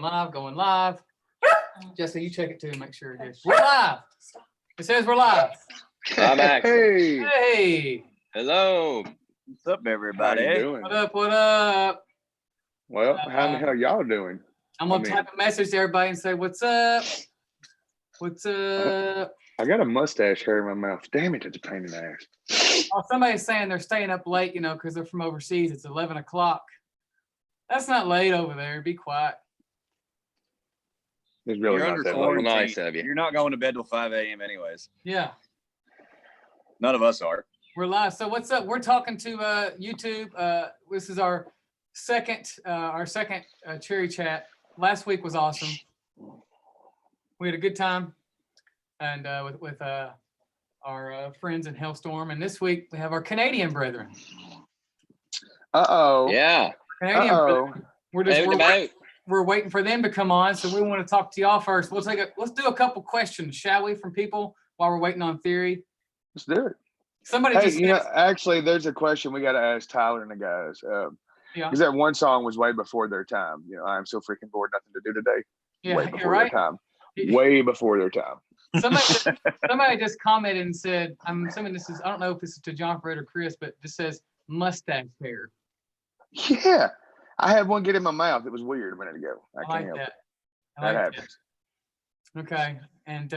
Going live, going live. Jesse, you check it too and make sure it is. We're live. It says we're live. I'm back. Hey, Hey, Hello. What's up, how everybody? you doing? what up? What up? Well, how the hell y'all doing? I'm gonna I mean- type a message to everybody and say, "What's up? What's up?" I got a mustache hair in my mouth. Damn it, it's a pain in the ass. Oh, somebody's saying they're staying up late, because they're from overseas. It's 11 o'clock. That's not late over there. Be quiet. It's really You're not under that late. quarantine. Nice of you. You're not going to bed till 5 a.m. anyways. Yeah, None of us are. we're live. So what's up? We're talking to YouTube. This is our second Cherry Chat. Last week was awesome. We had a good time, and with our friends in Hellstorm. And this week we have our Canadian brethren. Uh-oh. Yeah. Canadian brethren. We're just Out we're, and about. we're waiting for them to come on, so we want to talk to y'all first. Let's do a couple questions, shall we, from people while we're waiting on Theory. Let's do it. Somebody Hey, just said, actually, there's a question we got to ask Tyler and the guys. yeah, Because that one song was way before their time. I'm so freaking bored, nothing to do today. yeah, Way you're before right. their time. Way before their time. Somebody just commented and said, I'm assuming this is, I don't know if this is to John Fred or Chris, but it just says mustache hair. Yeah. I had one get in my mouth. It was weird a minute ago. I I can't like help that. it. I That like happens. that. Okay. And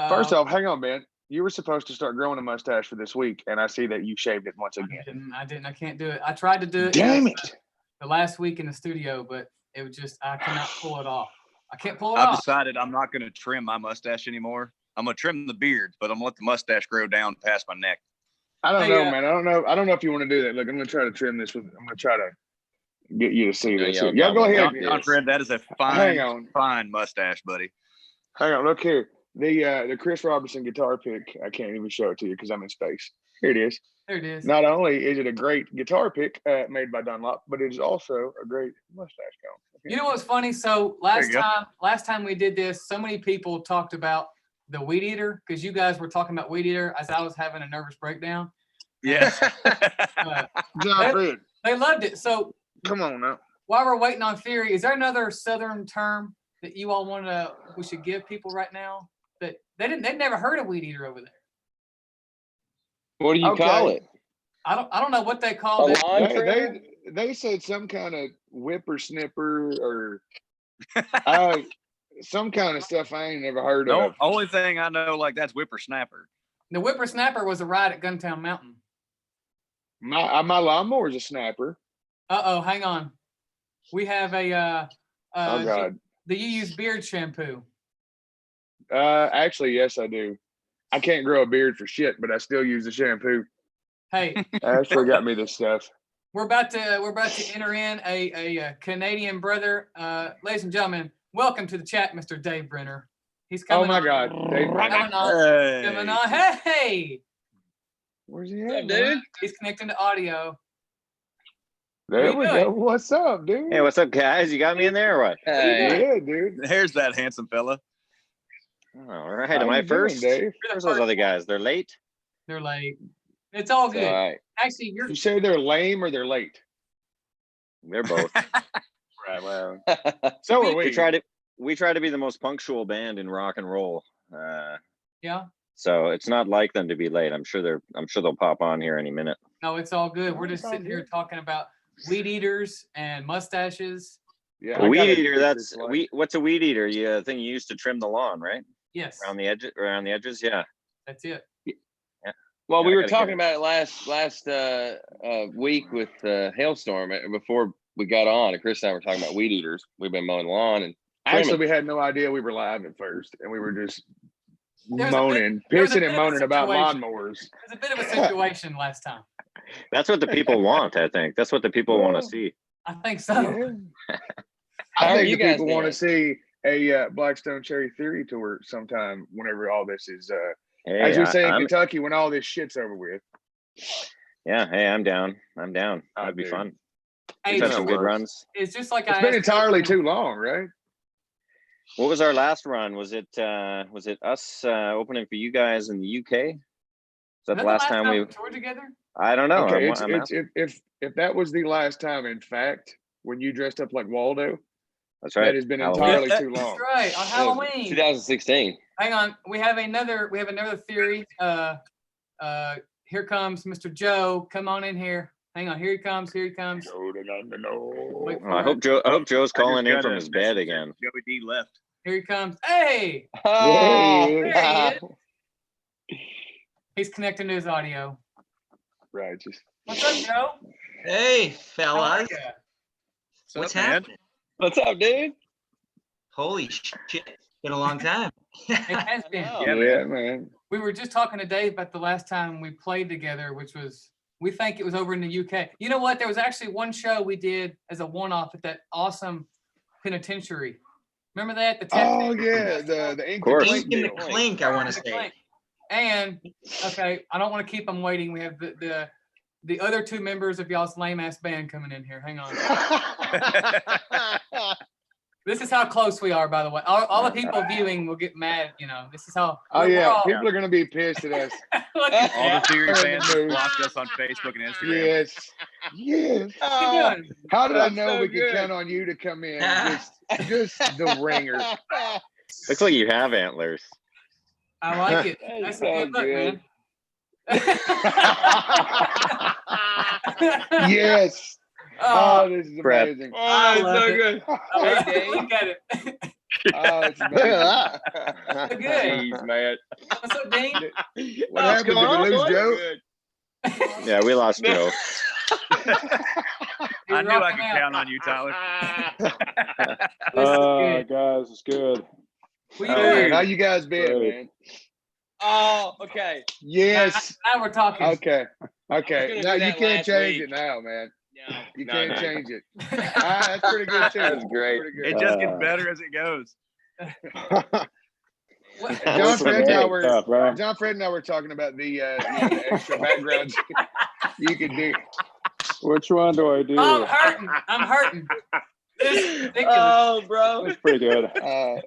First off, hang on, man. You were supposed to start growing a mustache for this week, and I see that you shaved it once again. I can't do it. I tried to do it Damn it. the last week in the studio, but it was just, I cannot pull it off. I can't pull it I've off. decided I'm not going to trim my mustache anymore. I'm going to trim the beard, but I'm going to let the mustache grow down past my neck. I don't Hey, know, man. I don't know if you want to do that. Look, I'm gonna try to trim this. I'm gonna try to get you to see this. Yeah, Y'all go ahead. John, Yes. John Fred, that is a Hang on. fine mustache, buddy. Hang on. Look here. The Chris Robertson guitar pick. I can't even show it to you because I'm in space. Here it is. There it is. Not only is it a great guitar pick made by Dunlop, but it is also a great mustache comb. You know what's funny? So you go. last time we did this, so many people talked about the weed eater because you guys were talking about weed eater as I was having a nervous breakdown. Yeah. John Fred, They loved it. So come on now. while we're waiting on Theory, is there another Southern term that you all we should give people right now that they've never heard of weed eater over there? What do you call it? I don't know what they call A it. lawn trimmer? They said some kind of whippersnipper or some kind of stuff I ain't never heard The of. only thing I know like that's whippersnapper. The whippersnapper was a ride at Guntown Mountain. My lawnmower's a snapper. Hang on. We have a Oh God. do you use beard shampoo? Actually, yes, I do. I can't grow a beard for shit, but I still use the shampoo. Hey, Ashley got me this stuff. we're about to enter in a Canadian brother. Ladies and gentlemen, welcome to the chat, Mr. Dave Brenner. He's Oh coming my on. God. Dave, Coming on. Hey. Coming on. Hey, where's he What's at, up, man? dude? he's connecting to audio. There What we you go. doing? What's up, dude? Hey, what's up, guys? You got me in there or what? Hey. Yeah, dude. There's that handsome fella. All right. How Am I you doing, first? Dave? Where's those other guys? They're late. They're late. It's all It's good. all right. Actually, you're You say they're lame or they're late? They're both. Right. Well, so are we we. try to be the most punctual band in rock and roll. yeah. So it's not like them to be late. I'm sure they'll pop on here any minute. No, it's all good. We're No, just it's all sitting here good. talking about weed eaters and mustaches. Yeah, A I weed gotta eater. get That's this light. what's a weed eater? Yeah, thing you used to trim the lawn, right? Yes, Around the edges. Yeah. that's it. Well, Yeah, we I were gotta talking get about it last week with Hailstorm before we got on, and Chris and I were talking about weed eaters. We've been mowing the lawn and Actually, trimming. we had no idea we were live at first, and we were just There was a moaning, there was a pissing bit and of a moaning about situation. lawnmowers. It was a bit of a situation last time. That's what the people want. I think that's what the people want to see. I think so. Yeah. How I are think you the guys people want doing? to see a Blackstone Cherry Theory tour sometime whenever all this is, Hey, as we say in I'm, Kentucky, when all this shit's over with. yeah. Hey, I'm down. I'm down. Oh, That'd be dude. fun. Hey, We've had it's some good worse. runs. it's just like It's I been asked entirely Oprah. too long, right? What was our last run? Was it us opening for you guys in the UK? Is that Was the last time we? toured together? I don't know. Okay, I'm asking. if that was the last time, in fact, when you dressed up like Waldo. That's right. That has been Halloween. entirely That- too long. That's right, on Halloween. 2016. Hang on, we have another theory. Here comes Mr. Joe. Come on in here. Hang on, here he comes. Wait Oh, for I it. hope Joe's I just calling in got from a his bed message that again. Joey D left. Here he comes. Hey, Hey. there he is. He's connecting to his audio. Righteous. What's up, Joe? Hey, How are fellas. ya? What's up, man? happening? What's up, dude? Holy shit. It's been a long time. It has been. Yeah, Yeah, man. We were just talking to Dave about the last time we played together, which was, we think it was over in the UK. You know what? There was actually one show we did as a one-off at that awesome penitentiary. Remember that? The Oh tattoo- yeah, the ink course. and Ink in the deal. clink, I want to The say. clink. And okay, I don't want to keep them waiting. We have the other two members of y'all's lame ass band coming in here. Hang on. This is how close we are, by the way. All the people viewing will get mad. You know, this is how. Oh we're yeah, all- people are gonna be pissed at us. Look at All that. the Theory Yeah. fans just blocked us on Facebook and Instagram. Yes, yes. What you doing? How did I That's know so we could good. count on you to come in? Just the ringer. Looks like you have antlers. I like it. That's That's a good so look, good. man. Yes. Oh, Oh, this is Crap. amazing. Oh, I it's love so it. good. look Dave. at it. Oh, it's Look amazing. at that. Good. Jeez, man. What's up, Dean? What What's happened? going Did we on, lose boys? Joe? Good. Yeah, we lost Joe. You're I knew I rocking could out. count on you, Tyler. This is good. Guys, it's good. What you Oh, doing? How you guys been, Great. man? Oh, okay. Yes. Now we're talking. Okay. I Okay. was Now gonna do you that can't last change week. it now, man. No, You no, can't no. change it. That's pretty good too. That's great. Pretty It good. just gets better as it goes. What- John Fred and I Hey, were tough, right? John Fred and I were talking about the the extra backgrounds you could do. Which one do I do? Oh, I'm hurting. I'm hurting. This is ridiculous. Oh, bro. That's pretty good.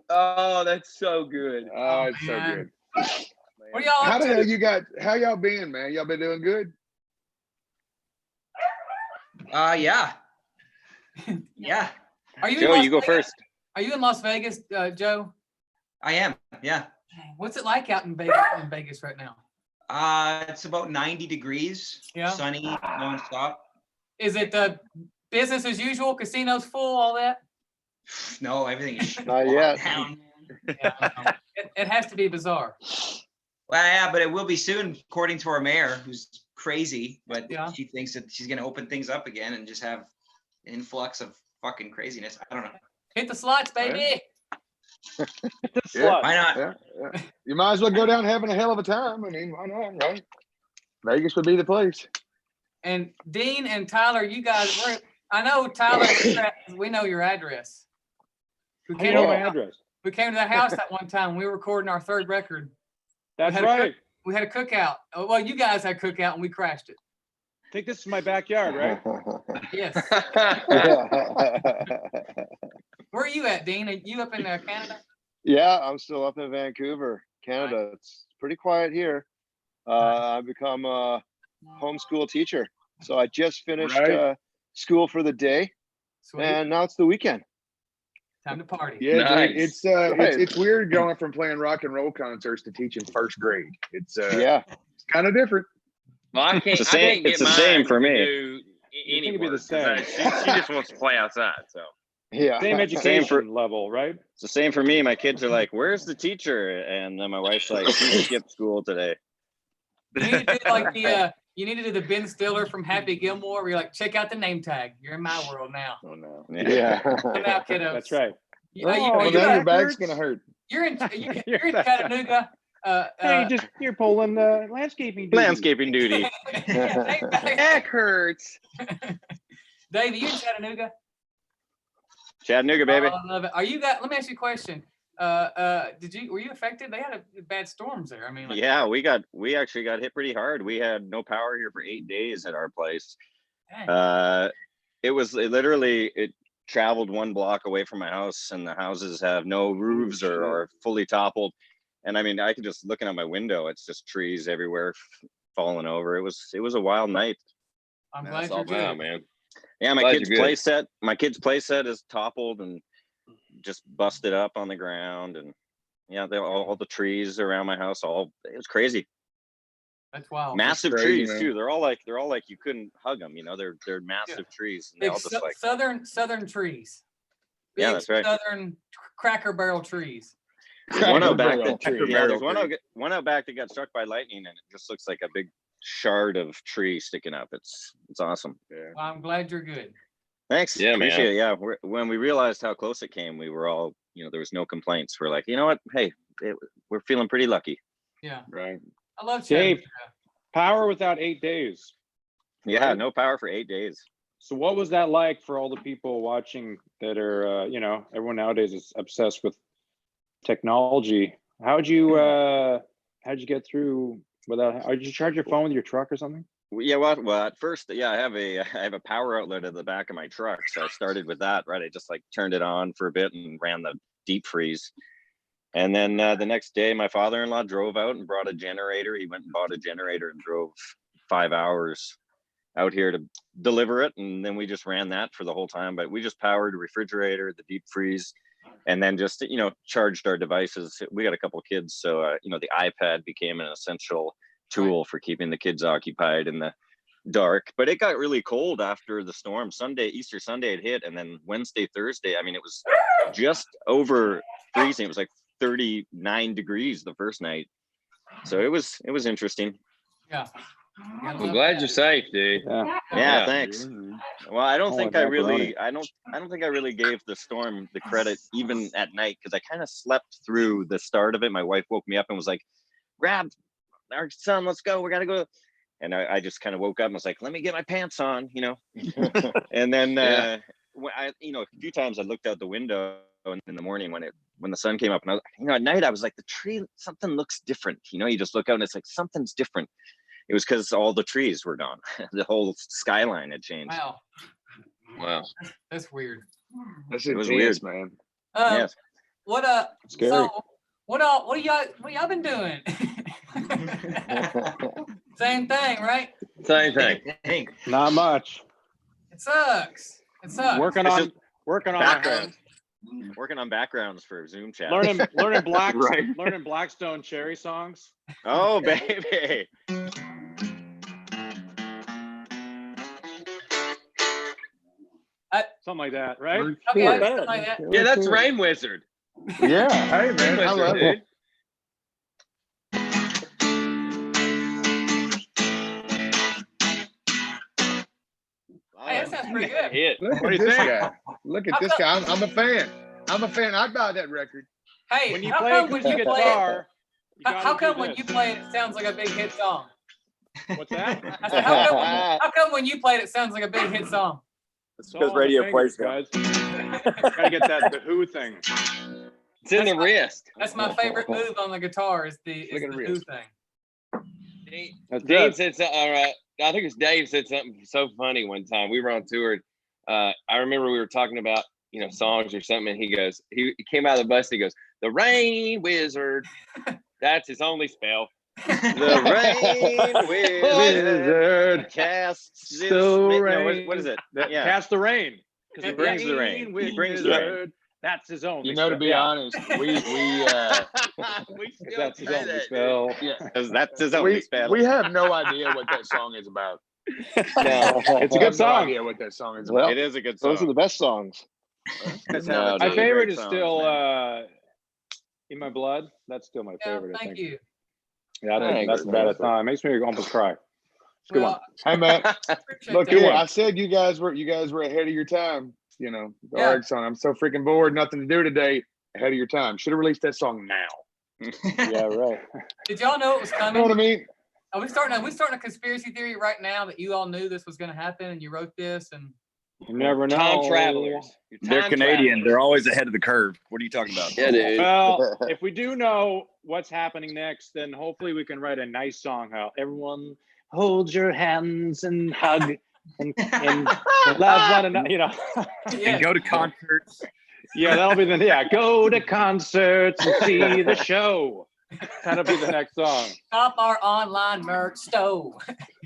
Oh, that's so good. Oh, it's so man. good. What are y'all How up the hell to? you got? How y'all been, man? Y'all been doing good? Yeah. Yeah, Are you in Joe, Las you go Vegas? first. Are you in Las Vegas, Joe? I am. Yeah. What's it like out in Vegas right now? It's about 90 degrees, Yeah. sunny, nonstop. Is it business as usual? Casinos full, all that? No, everything is shut Not yet. down. Yeah, I know. It has to be bizarre. Well, yeah, but it will be soon, according to our mayor, who's crazy, but Yeah. she thinks that she's gonna open things up again and just have an influx of fucking craziness. I don't know. Hit the slots, baby. Yeah. Why not? Yeah, yeah. You might as well go down having a hell of a time. I mean, why not, right? Vegas would be the place. And Dean and Tyler, you guys, I know Tyler, we know your address. We How do you came, know my to, address? we came to that house that one time. We were recording our third record. That's had a right. We had a cookout. Oh, well, you guys had cookout and we crashed it. I think this is my backyard, right? Yes. Where are you at, Dean? Are you up in Canada? Yeah, I'm still up in Vancouver, Canada. It's pretty quiet here. I've become a homeschool teacher. So I just finished Right. school for the day, Sweet. and now it's the weekend. Time to party. Yeah, Nice. dude, it's Right. it's weird going from playing rock and roll concerts to teaching first grade. It's Yeah, it's kind of different. Well, I can't. It's the I same- can't get it's the same mine for to me. do You think any it'd be the work, 'cause she just wants to play outside. So yeah. Same education level, right? It's the same for me. My kids are like, "Where's the teacher?" And then my wife's like, "She skipped school today." You need to do like the you need to do the Ben Stiller from Happy Gilmore where you're like, check out the name tag. You're in my world now. Oh no. Yeah. Come out, kiddos. That's right. You, Oh, you, Well, you now got- your back's gonna hurt. you're in Your you're in back. Chattanooga. Hey, just you're pulling landscaping. duty. Landscaping duty. back hurts. Dave, are you in Chattanooga? Chattanooga, baby. Oh, I love it. Are you got? Let me ask you a question. Were you affected? They had bad storms there. I mean, like, Yeah, we actually got hit pretty hard. We had no power here for 8 days at our place. dang. It traveled 1 block away from my house, and the houses have no roofs or are fully toppled. And I mean, I can just looking out my window, it's just trees everywhere falling over. It was a wild night. I'm Man, glad that's you're all bad, good. man. Yeah, Glad you're good. my kid's play set is toppled and just busted up on the ground, and yeah, all the trees around my house, it was crazy. That's wild. Massive crazy, trees man. too. They're all like you couldn't hug them, you know. They're massive trees. And they Big all just like southern trees. Yeah, Big that's right. Southern Cracker Barrel trees. there's one out back Barrel that tree. yeah, there's one out back that got struck by lightning, and it just looks like a big shard of tree sticking up. It's awesome. Yeah. Well, I'm glad you're good. Thanks. Yeah, man. Appreciate it. Yeah. When we realized how close it came, we were all, there was no complaints. We're like, you know what? Hey, we're feeling pretty lucky. Yeah. Right. I love chatting. Dave, power without 8 days. Yeah. Right. No power for 8 days. So what was that like for all the people watching that are, everyone nowadays is obsessed with technology. How'd you get through without, did you charge your phone with your truck or something? Yeah, well, at first, yeah, I have a power outlet at the back of my truck, so I started with that. Right, I just like turned it on for a bit and ran the deep freeze, and then the next day, my father-in-law drove out and brought a generator. He went and bought a generator and drove 5 hours out here to deliver it, and then we just ran that for the whole time. But we just powered the refrigerator, the deep freeze, and then just charged our devices. We got a couple kids, so the iPad became an essential tool for keeping the kids occupied in the dark. But it got really cold after the storm. Easter Sunday it hit, and then Wednesday, Thursday, I mean, it was just over freezing. It was like 39 degrees the first night, so it was interesting. Yeah. I'm glad you're safe, dude. Yeah, thanks. Well, I don't Oh, think I macaroni. don't think I really gave the storm the credit even at night, because I kind of slept through the start of it. My wife woke me up and was like, "Grab our son, let's go, we gotta go." And I just kind of woke up and was like, "Let me get my pants on," And then when a few times I looked out the window in the morning when the sun came up, and at night I was like, the tree, something looks different. You just look out and it's like something's different. It was because all the trees were gone. The whole skyline had changed. Wow. That's weird. That's It was intense, man. Yes. Scary. So what y'all been doing? Same thing, right? Same thing. Dang. Not much. It sucks. Working It's on just working on background. Working on backgrounds for Zoom chat. learning Right. learning Blackstone Cherry songs. Oh, baby. Something like that, right? Okay, Sure. something like that. Yeah, that's Rain Wizard. Yeah. Hey, Rain man. I Wizard, love it. dude. Hey, that sounds pretty good. Hit. Look What at do you this think? guy. Look at this guy. I'm a fan. I'm a fan. I'd buy that record. Hey, When you how play come when you play it, guitar, you how gotta come do when this. you play it, it sounds like a big hit song? What's that? I said, how come when you played it sounds like a big hit song? It's because all on the radio fingers, plays Gotta get that the Who thing. It's in the wrist. That's my favorite move on the guitar is the Look at Who wrist. thing. That's Dave it. said something. All right. I think it's Dave said something so funny one time. We were on tour. I remember we were talking about, songs or something. And he goes, he came out of the bus. And he goes, "The Rain Wizard. That's his only spell." The rain wizard casts this. What is it? Yeah. Cast the rain. He brings the rain. He brings the rain. Wizard. That's his own. To be honest, we We That's his say only that, spell. Because that's his only spell. we have no idea what that song is about. No, It's a We good have no song. idea what that song is Well, about. it is a good song. Those are the best songs. That's No, how it's My really favorite great is songs, still man. In My Blood. That's still my Yeah, favorite. I thank think. you. Yeah, I think Thanks, that's about it. It makes me almost cry. It's a good one. Well, Hey, man. appreciate Look that. here. I said you guys were ahead of your time. The Yeah. Arg song. I'm so freaking bored. Nothing to do today. Ahead of your time. Should have released that song now. Yeah, right. Did y'all know it was You know coming? what I mean? Are we starting a conspiracy theory right now that you all knew this was going to happen and you wrote this and You never know. time travelers. You're They're time Canadian. travelers. They're always ahead of the curve. What are you talking about? Yeah, dude. Well, if we do know what's happening next, then hopefully we can write a nice song. How everyone hold your hands and hug and love one another. yeah, And go to concerts. Yeah, that'll be the go to concerts and see the show. That'll be the next song. Shop our online merch store.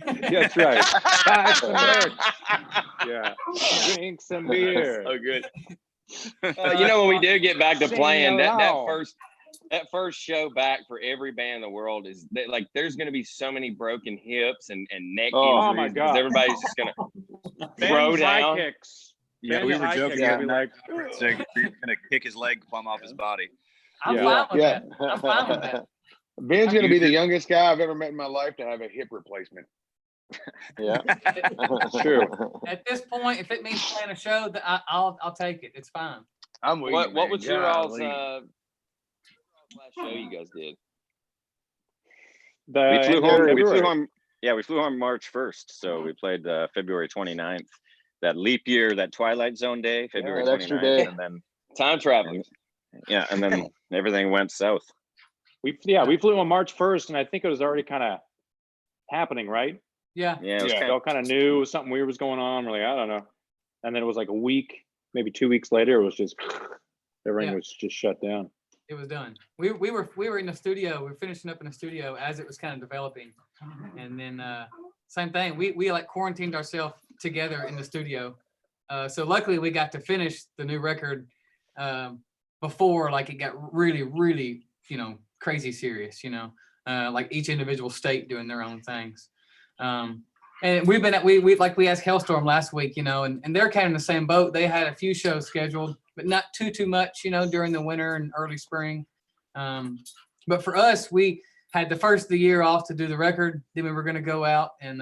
That's right. Buy some merch. Yeah. Drink some beer. So good. You know, when we do get back to Sing playing, that along. first show back for every band in the world is that, like, there's going to be so many broken hips and neck Oh, injuries my because God. everybody's just going to throw Ben's high down. kicks. Yeah, Ben's we were high joking. kicks Yeah. will be like, So he's gonna kick his leg plumb off his body. I'm Yeah. fine with Yeah. that. I'm fine with that. Ben's gonna be the youngest guy I've ever met in my life to have a hip replacement. Yeah. True. At this point, if it means playing a show, I'll take it. It's fine. I'm with you, What man. was your all's Golly. last show you guys did? the We flew end of home. We February. flew home. Yeah, we flew home March 1st. So we played February 29th. That leap year, that Twilight Zone day, February that extra 29th, day. and then Time traveling. and then everything went south. We flew on March 1st, and I think it was already kind of happening, right? Yeah. Yeah, it was Yeah. kind We all kind of knew something weird was going on. We're like, I don't know. And then it was like a week, maybe 2 weeks later, it was just everything Yeah. was just shut down. It was done. We were in the studio. We were finishing up in the studio as it was kind of developing, and then same thing. We like quarantined ourselves together in the studio. So luckily we got to finish the new record before like it got really crazy serious. Like each individual state doing their own things. And we've been we asked Hellstorm last week, and they're kind of in the same boat. They had a few shows scheduled, but not too much, during the winter and early spring. But for us, we had the first of the year off to do the record. Then we were going to go out and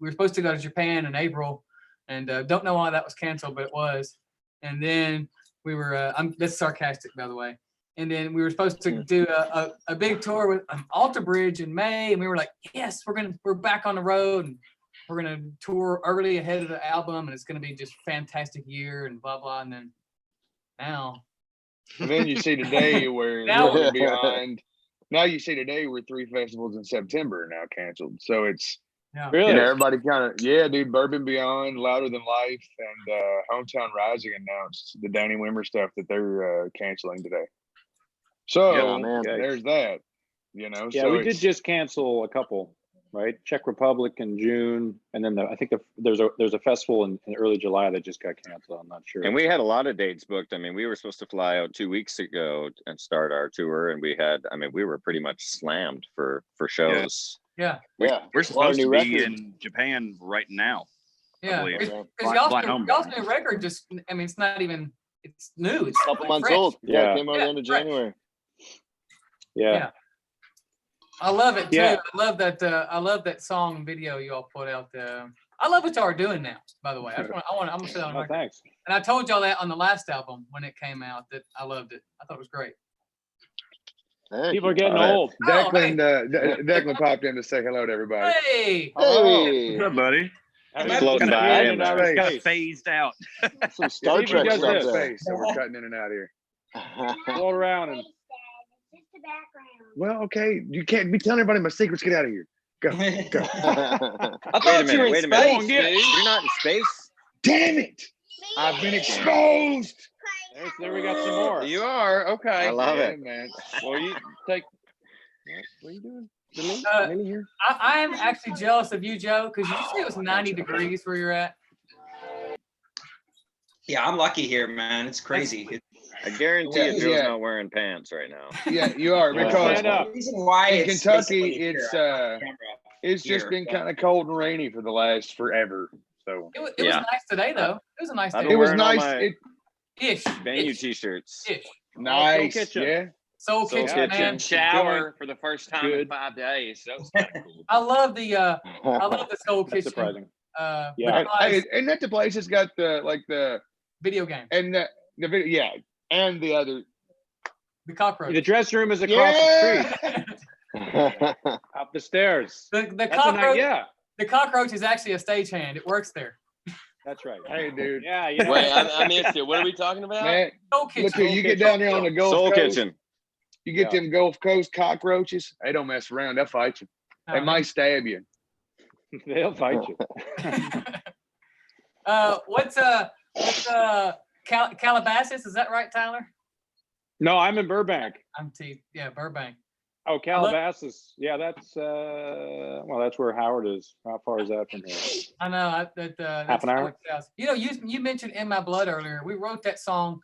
we were supposed to go to Japan in April, and don't know why that was canceled, but it was. And then we were, that's sarcastic, by the way. And then we were supposed to do a big tour with Alter Bridge in May, and we were like, yes, we're back on the road, and we're gonna tour early ahead of the album, and it's gonna be just a fantastic year, and blah blah. And then now, And then you see today where Now- we're behind. Now you see today where 3 festivals in September are now canceled. So it's Really? everybody kind of dude. Bourbon Beyond, Louder Than Life, and Hometown Rising announced the Danny Wimmer stuff that they're canceling today. So Yeah, man. there's that. Yeah, so we did it's- just cancel a couple, right? Czech Republic in June, and then I think there's a festival in early July that just got canceled. I'm not sure. And we had a lot of dates booked. I mean, we were supposed to fly out 2 weeks ago and start our tour, and we were pretty much slammed for shows. yeah, Yeah. We're supposed new to be record. in Japan right now. yeah. believe. Because Flying home. y'all's new record just, it's not even, it's new. It's Couple like months fresh. old. Yeah, Yeah. it came out at the end of fresh. January. Yeah. I love it too. Yeah. I love that song and video you all put out. I love what y'all are doing now, by the way. I'm gonna say that on Oh, record. thanks. And I told y'all that on the last album when it came out that I loved it. I thought it was great. Thank People are you. getting All right. old. Oh, Declan popped in to say hello to everybody. Hey, Hey, What's up, buddy? Floating by in in outer space. Got space. phased out. some Star Stevie Trek does stuff this. there. Space, so we're cutting in and out here. Float around and Well, okay, you can't be telling everybody my secrets. Get out of here. Go. I Wait thought you were in wait a space, minute. dude. You're not in space. Damn it! I've been exposed. there we got some more. You are okay. I love Yeah, it. man. Well, you take. What are you doing? Millie? Uh, Millie here? I am actually jealous of you, Joe, because you say it was 90 degrees where you're at. Yeah, I'm lucky here, man. It's crazy. I guarantee Yeah, you, Joe's yeah. not wearing pants right now. Yeah, you are Yeah. because Stand up. The reason why in it's Kentucky, basically here, it's I have a camera. it's just Here, been yeah. kind of cold and rainy for the last forever. So It was Yeah. nice today, though. It was a nice I've day. been it was wearing all nice. my It Ish. venue Ish. t-shirts. Ish. nice. Kitchen. Yeah. Soul Soul Kitchen, Kitchen. man. Shower for the first time in Good. 5 days. So that was kind of cool. I love the Soul That's Kitchen surprising. And, Yeah. and that the place has got the video game. and the video, yeah, and the other. The cockroach. The dressing room is across the street, Yeah. up the stairs. The That's a cockroach. nice, yeah, The cockroach is actually a stagehand. It works there. that's right. Hey, dude. Yeah, yeah. Wait, I missed it. What are we talking about? Man, Soul Kitchen. look here. You get down there on the Gulf Soul Coast. Kitchen. You get Yeah. them Gulf Coast cockroaches. They don't mess around. They'll fight you. They Oh, might stab you. They'll fight you. what's Calabasas? Is that right, Tyler? No, I'm in Burbank. Yeah, Burbank. Oh, Calabasas. Yeah, that's well, that's where Howard is. How far is that from here? I know that's Half an hour? Howard's house. You know, you mentioned "In My Blood" earlier. We wrote that song.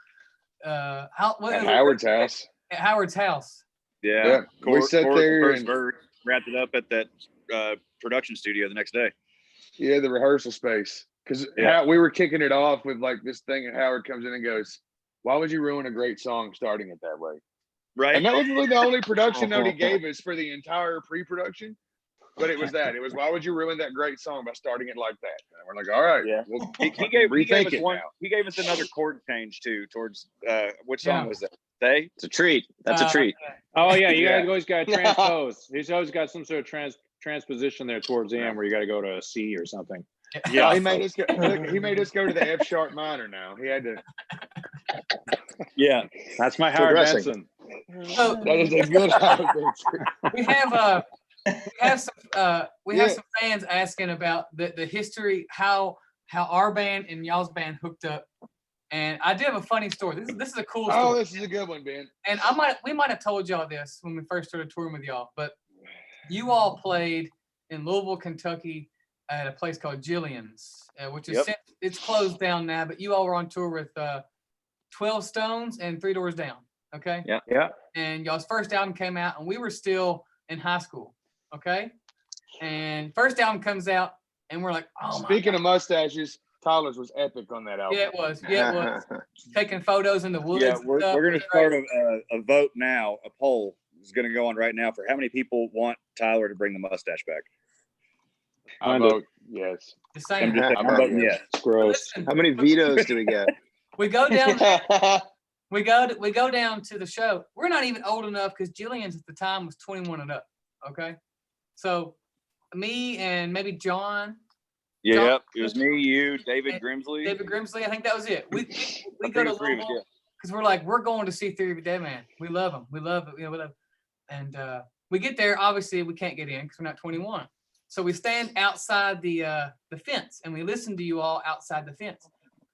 What At is it? Howard's house. At Howard's house. Yeah. Yeah, we Chorus- sat chorus, there first and- verse, wrapped it up at that production studio the next day. Yeah, the rehearsal space. Because Yeah. we were kicking it off with like this thing, and Howard comes in and goes, "Why would you ruin a great song starting it that way?" Right. And that was really the only production note he gave us for the entire pre-production. But it was that. It was, why would you ruin that great song by starting it like that? And we're like, all right, Yeah. we'll He fucking gave rethink us it one. now. He gave us another chord change too. Towards which song Yeah. was that? They. It's a treat. That's a treat. Oh yeah, you Yeah. guys always got to transpose. He's always got some sort of transposition there towards the end where you got to go to a C or something. Yeah, he made us go. Look, he made us go to the F sharp minor. Now he had to. Yeah. That's my Howard Progressing. Benson. So That is a good. we have Yeah. some fans asking about the history, how our band and y'all's band hooked up. And I do have a funny story. This is a cool story. Oh, this is a good one, Ben. And we might have told y'all this when we first started touring with y'all, but you all played in Louisville, Kentucky at a place called Jillian's, which is Yep. it's closed down now, but you all were on tour with 12 Stones and Three Doors Down. Okay. Yeah. And y'all's first album came out and we were still in high school. Okay. And first album comes out and we're like, oh my Speaking of mustaches, Tyler's was epic on that album. yeah, it was. Yeah, it was. Taking photos in the woods. Yeah. and We're stuff. going It to was start great. a vote now. A poll is going to go on right now for how many people want Tyler to bring the mustache back. I Kinda. vote yes. The I'm same. just saying, I'm I'm voting yes. yes. It's gross. Listen, How many vetoes do we get? we go down. We go down to the show. We're not even old enough because Jillian's at the time was 21 and up. Okay, so me and maybe John, Yep. It was me, you, David And Grimsley. David Grimsley. I think that was it. We I go think to it's three of us, Louisville because we're like we're going to see Theory of a Dead Man. We love him. We love it. You know, we love. And we get there. Obviously, we can't get in because we're not 21. So we stand outside the fence and we listen to you all outside the fence.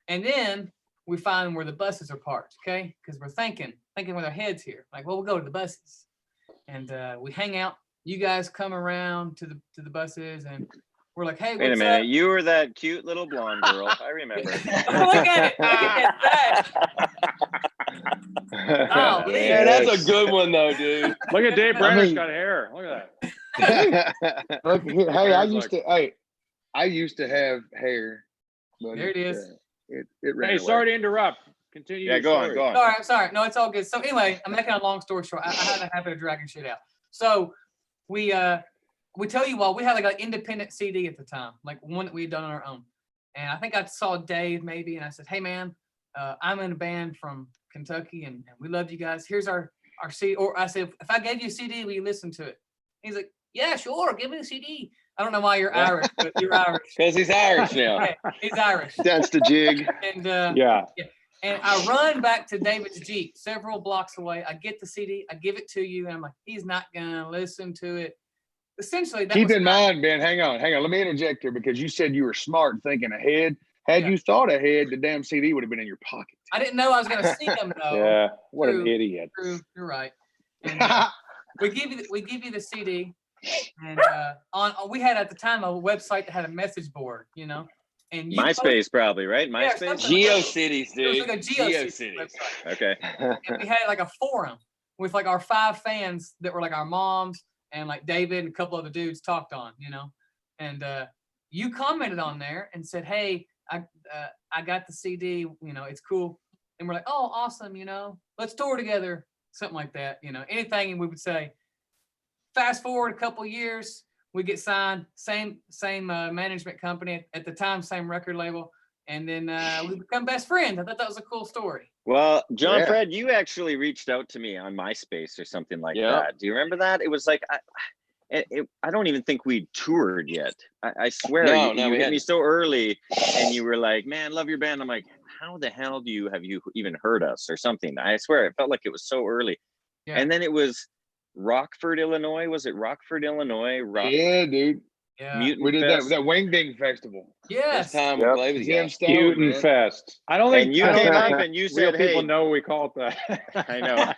And then we find where the buses are parked, okay? Because we're thinking with our heads here. Like, well, we'll go to the buses. And we hang out. You guys come around to the buses and we're like, hey, Wait a what's minute. up? You were that cute little blonde girl. I remember. Look at it. Look at that. Oh, Yeah, that's a good one though, dude. Look at Dave I Brenner's mean- got hair. Look at that. Look, hey, Hair's I used to have hair. But There it is. It ran Hey, away. sorry to interrupt. Continue. Yeah, your go on, story. go on. Sorry, I'm sorry. No, it's all good. So anyway, I'm making a long story short. I had a habit of dragging shit out. So we tell you all we had like an independent CD at the time, like one that we had done on our own. And I think I saw Dave maybe, and I said, hey man, I'm in a band from Kentucky, and we love you guys. Here's our CD. Or I said, if I gave you a CD, will you listen to it? He's like, yeah, sure, give me the CD. I don't know why you're Irish, but you're Irish. Because he's Irish now. Okay, he's Irish. That's the jig. And Yeah. and I run back to David's Jeep several blocks away. I get the CD, I give it to you, and I'm like, he's not gonna listen to it. Essentially, that Keep was in mind, Ben, hang on. Let me interject here because you said you were smart thinking ahead. Had Yeah. you thought ahead, the damn CD would have been in your pocket. I didn't know I was gonna see him though. Yeah. What an True. idiot. True, you're right. And, we give you the CD, and we had at the time a website that had a message board, you know, and you MySpace probably, right? Yeah, MySpace. something. GeoCities, It was dude. like a GeoCities GeoCities. website. Okay. And we had like a forum with like our 5 fans that were like our moms and like David and a couple other dudes talked on, you know, and you commented on there and said, hey, I got the CD, you know, it's cool. And we're like, oh, awesome, you know, let's tour together, something like that, you know, anything. And we would say, fast forward a couple years, we get signed, same management company at the time, same record label. And then we become best friends. I thought that was a cool story. Well, John Yeah. Fred, you actually reached out to me on MySpace or something like Yeah. that. Do you remember that? It was like I don't even think we toured yet. I swear No, you we hit me hadn't. so early, and you were like, "Man, love your band." I'm like, "How the hell have you even heard us or something?" I swear it felt like it was so early, Yeah. and then it was Rockford, Illinois. Was it Rockford, Illinois? Yeah, dude. Yeah. Mutant We did Fest. that Wing Ding Festival. Yes. First time Yep. we played with you Jim guys. Stone, Mutant man. Fest. I don't think And you I don't came up think and you real said, people "Hey." know we call it that. I know.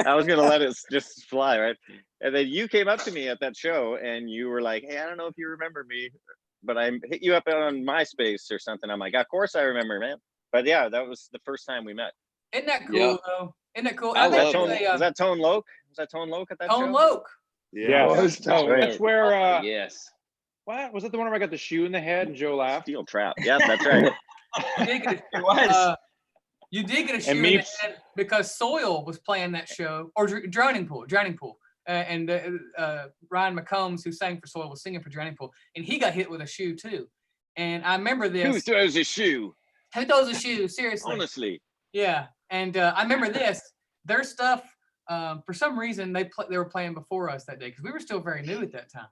I was gonna let it just fly, right? And then you came up to me at that show and you were like, "Hey, I don't know if you remember me, but I hit you up on MySpace or something." I'm like, "Of course I remember, man." But yeah, that was the first time we met. Isn't that cool Yeah. though? Isn't that cool? I Was that love Tone? it. Was that Tone Loke? Was that Tone Loke at that Tone show? Loke. Yeah, Was Tone that's Loke. where. Yes. What was that? The one where I got the shoe in the head and Joe laughed. Steel Trap. Yes, that's right. You did get It was. you did get a shoe in the Meeps. head because Soil was playing that show, or Drowning Pool, and Ryan McCombs, who sang for Soil, was singing for Drowning Pool, and he got hit with a shoe too. And I remember Who this. throws a shoe? Who throws a shoe? Seriously. Honestly. Yeah, and I remember this. Their stuff, for some reason, they were playing before us that day because we were still very new at that time.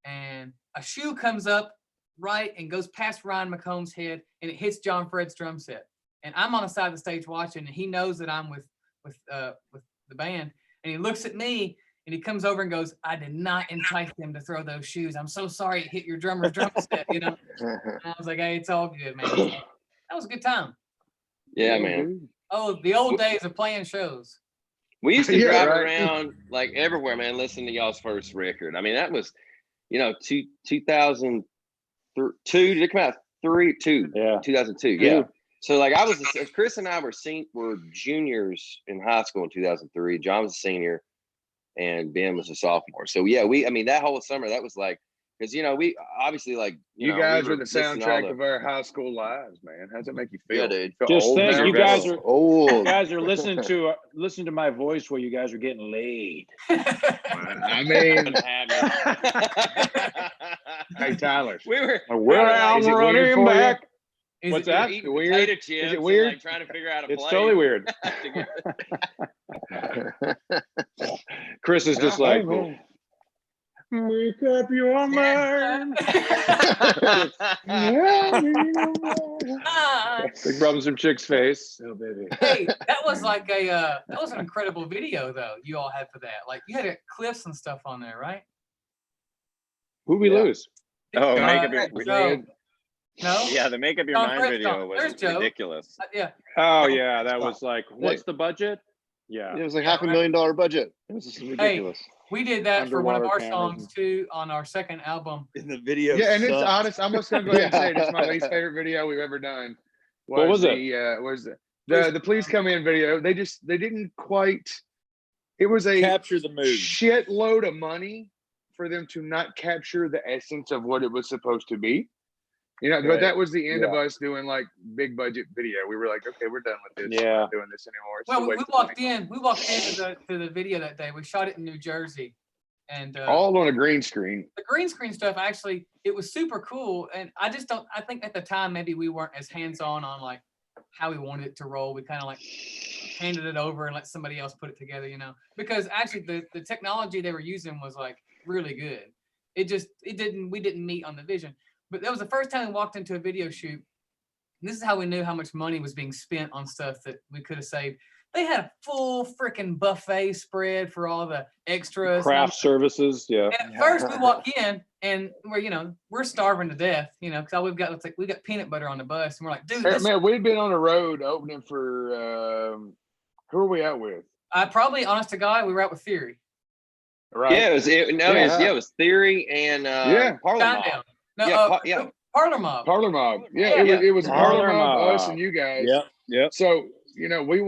And a shoe comes up right and goes past Ryan McCombs' head, and it hits John Fred's drum set. And I'm on the side of the stage watching, and he knows that I'm with the band, and he looks at me. And he comes over and goes, "I did not entice him to throw those shoes. I'm so sorry it hit your drummer's drum set, you know." And I was like, "Hey, it's all good, man." That was a good time. Yeah, man. Oh, the old days of playing shows. We used to Yeah, drive right. around like everywhere, man, listening to y'all's first record. I mean, that was, 2002. Did it come out 2002? Yeah. So like Chris and I were juniors in high school in 2003. John was a senior, and Ben was a sophomore. So yeah, that whole summer, that was like, because we obviously like You we guys were the listening to all soundtrack of our high school lives, man. How's it make you feel? Yeah, dude. Feel Just old think, now? you guys are you Old. guys are listening to my voice while you guys are getting laid. I mean, hey Tyler, we were Well, I'm Is it weird running for you? back. Is What's it- that? eating Weird? potato Is chips it weird? and like trying to figure out how to It's play. totally weird. Chris is just like, make up your mind. Ah, Big brother some chick's face. Oh baby. hey, that was like that was an incredible video though you all had for that. Like you had clips and stuff on there, right? Who'd we Yeah. lose? Oh, Uh, make up your Joe. No? yeah, the make up your John mind Fred's video gone. was There's Joe. ridiculous. Yeah. Oh yeah, that was like, what's the budget? Yeah. It was like Yeah, $500,000 budget. It was just ridiculous. We did that for one of Underwater our cameras songs and- too on our second album. In the video. yeah, and it's sucked. honest. I'm just gonna go ahead and say it. It's my least favorite video we've ever done. What was it? The Please Come In video? They didn't quite. It was a Capture the mood. shitload of money for them to not capture the essence of what it was supposed to be. But Right. that was the end of Yeah. us doing like big budget video. We were like, okay, we're done with this. We're Yeah. not doing this anymore. It's a Well, we waste of walked money. in. We walked into the video that day. We shot it in New Jersey, and All on a green screen. the green screen stuff actually it was super cool. And I just don't. I think at the time maybe we weren't as hands on like how we wanted it to roll. We kind of like handed it over and let somebody else put it together, because actually the technology they were using was like really good. We didn't meet on the vision. But that was the first time we walked into a video shoot. And this is how we knew how much money was being spent on stuff that we could have saved. They had a full freaking buffet spread for all the extras. Craft services. Yeah. And at first we walk in and we're starving to death, because we've got peanut butter on the bus, and we're like, dude, Hey, this, man, we'd been on the road opening for who are we out with? I probably, honest to God, we were out with Theory. Right? Yeah, it was Theory and Parlor Mob. Shinedown. No, Yeah, Parlor Mob. Parlor Mob. Yeah, Yeah. it was Parlor Parlor Mob, us Mob. and you guys. Yep. So, we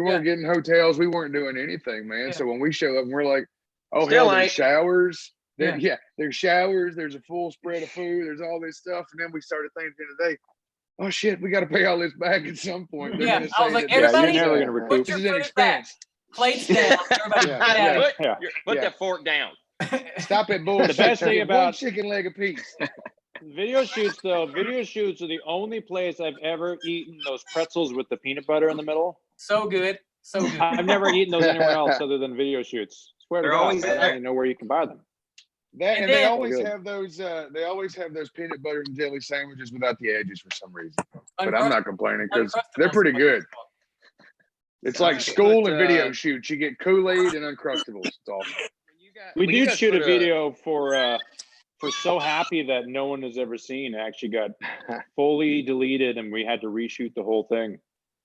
weren't getting hotels. We weren't doing anything, man. Yeah. So when we show up and we're like, oh, Still hell, there's ain't. showers. Yeah. There's showers. There's a full spread of food. There's all this stuff. And then we started thinking at the end of the day, oh, shit, we got to pay all this back at some point. They're Yeah, gonna I was say like, that this everybody, is, you're never gonna recoup. put this your is an food back. expense. Plates down. Everybody Yeah. back. Yeah. Put Yeah. that fork down. Stop it, bullshit. best thing Get about- one chicken leg a piece. Video shoots are the only place I've ever eaten those pretzels with the peanut butter in the middle. So good. So good. I've never eaten those anywhere else other than video shoots. Swear to They're God, always I don't there. even know where you can buy them. That, And and they then- always Good. have those. They always have those peanut butter and jelly sandwiches without the edges for some reason. But I'm not complaining because they're pretty good. It's like school and video shoots. You get Kool-Aid and Uncrustables. It's awesome. When you We Will you did guys shoot a put video for So Happy that no one has ever seen. It actually got fully deleted and we had to reshoot the whole thing.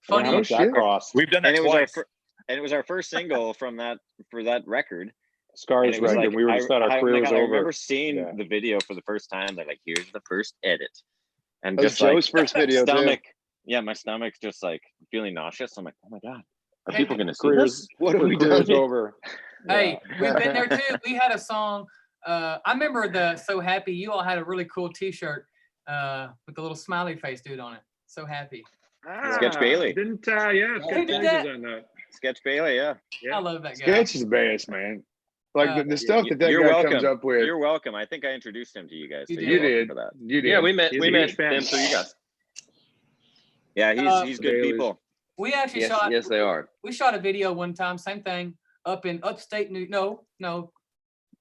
I wonder Funny. how much that shit. cost. We've done that And it was our twice. and it was our first single from that for that record. And Scars it was record. like, We were just thought our career was I over. remember seeing Yeah. the video for the first time. They're like, "Here's the first edit," and That was just like Joe's first video too. stomach. Yeah, my stomach's just like feeling nauseous. I'm like, "Oh my god, are Hey, people gonna see Careers, this?" What have our we done? career's over. Hey, Yeah. we've been there too. We had a song. I remember the So Happy. You all had a really cool T-shirt with the little smiley face dude on it. So happy. Sketch Bailey. Didn't Who Sketch did Bailey that? designed that. Sketch Bailey, yeah. I love that guy. Sketch is the best, man. Like the stuff that You're guy welcome. comes up with. You're welcome. I think I introduced him to you guys. You So did. you're You welcome did. for that. You did. Yeah, we met He's a huge fan. them through you guys. Yeah, Uh, he's good Bailey's. people. We actually Yes, shot. yes, they are. We shot a video one time. Same thing up in upstate New. No,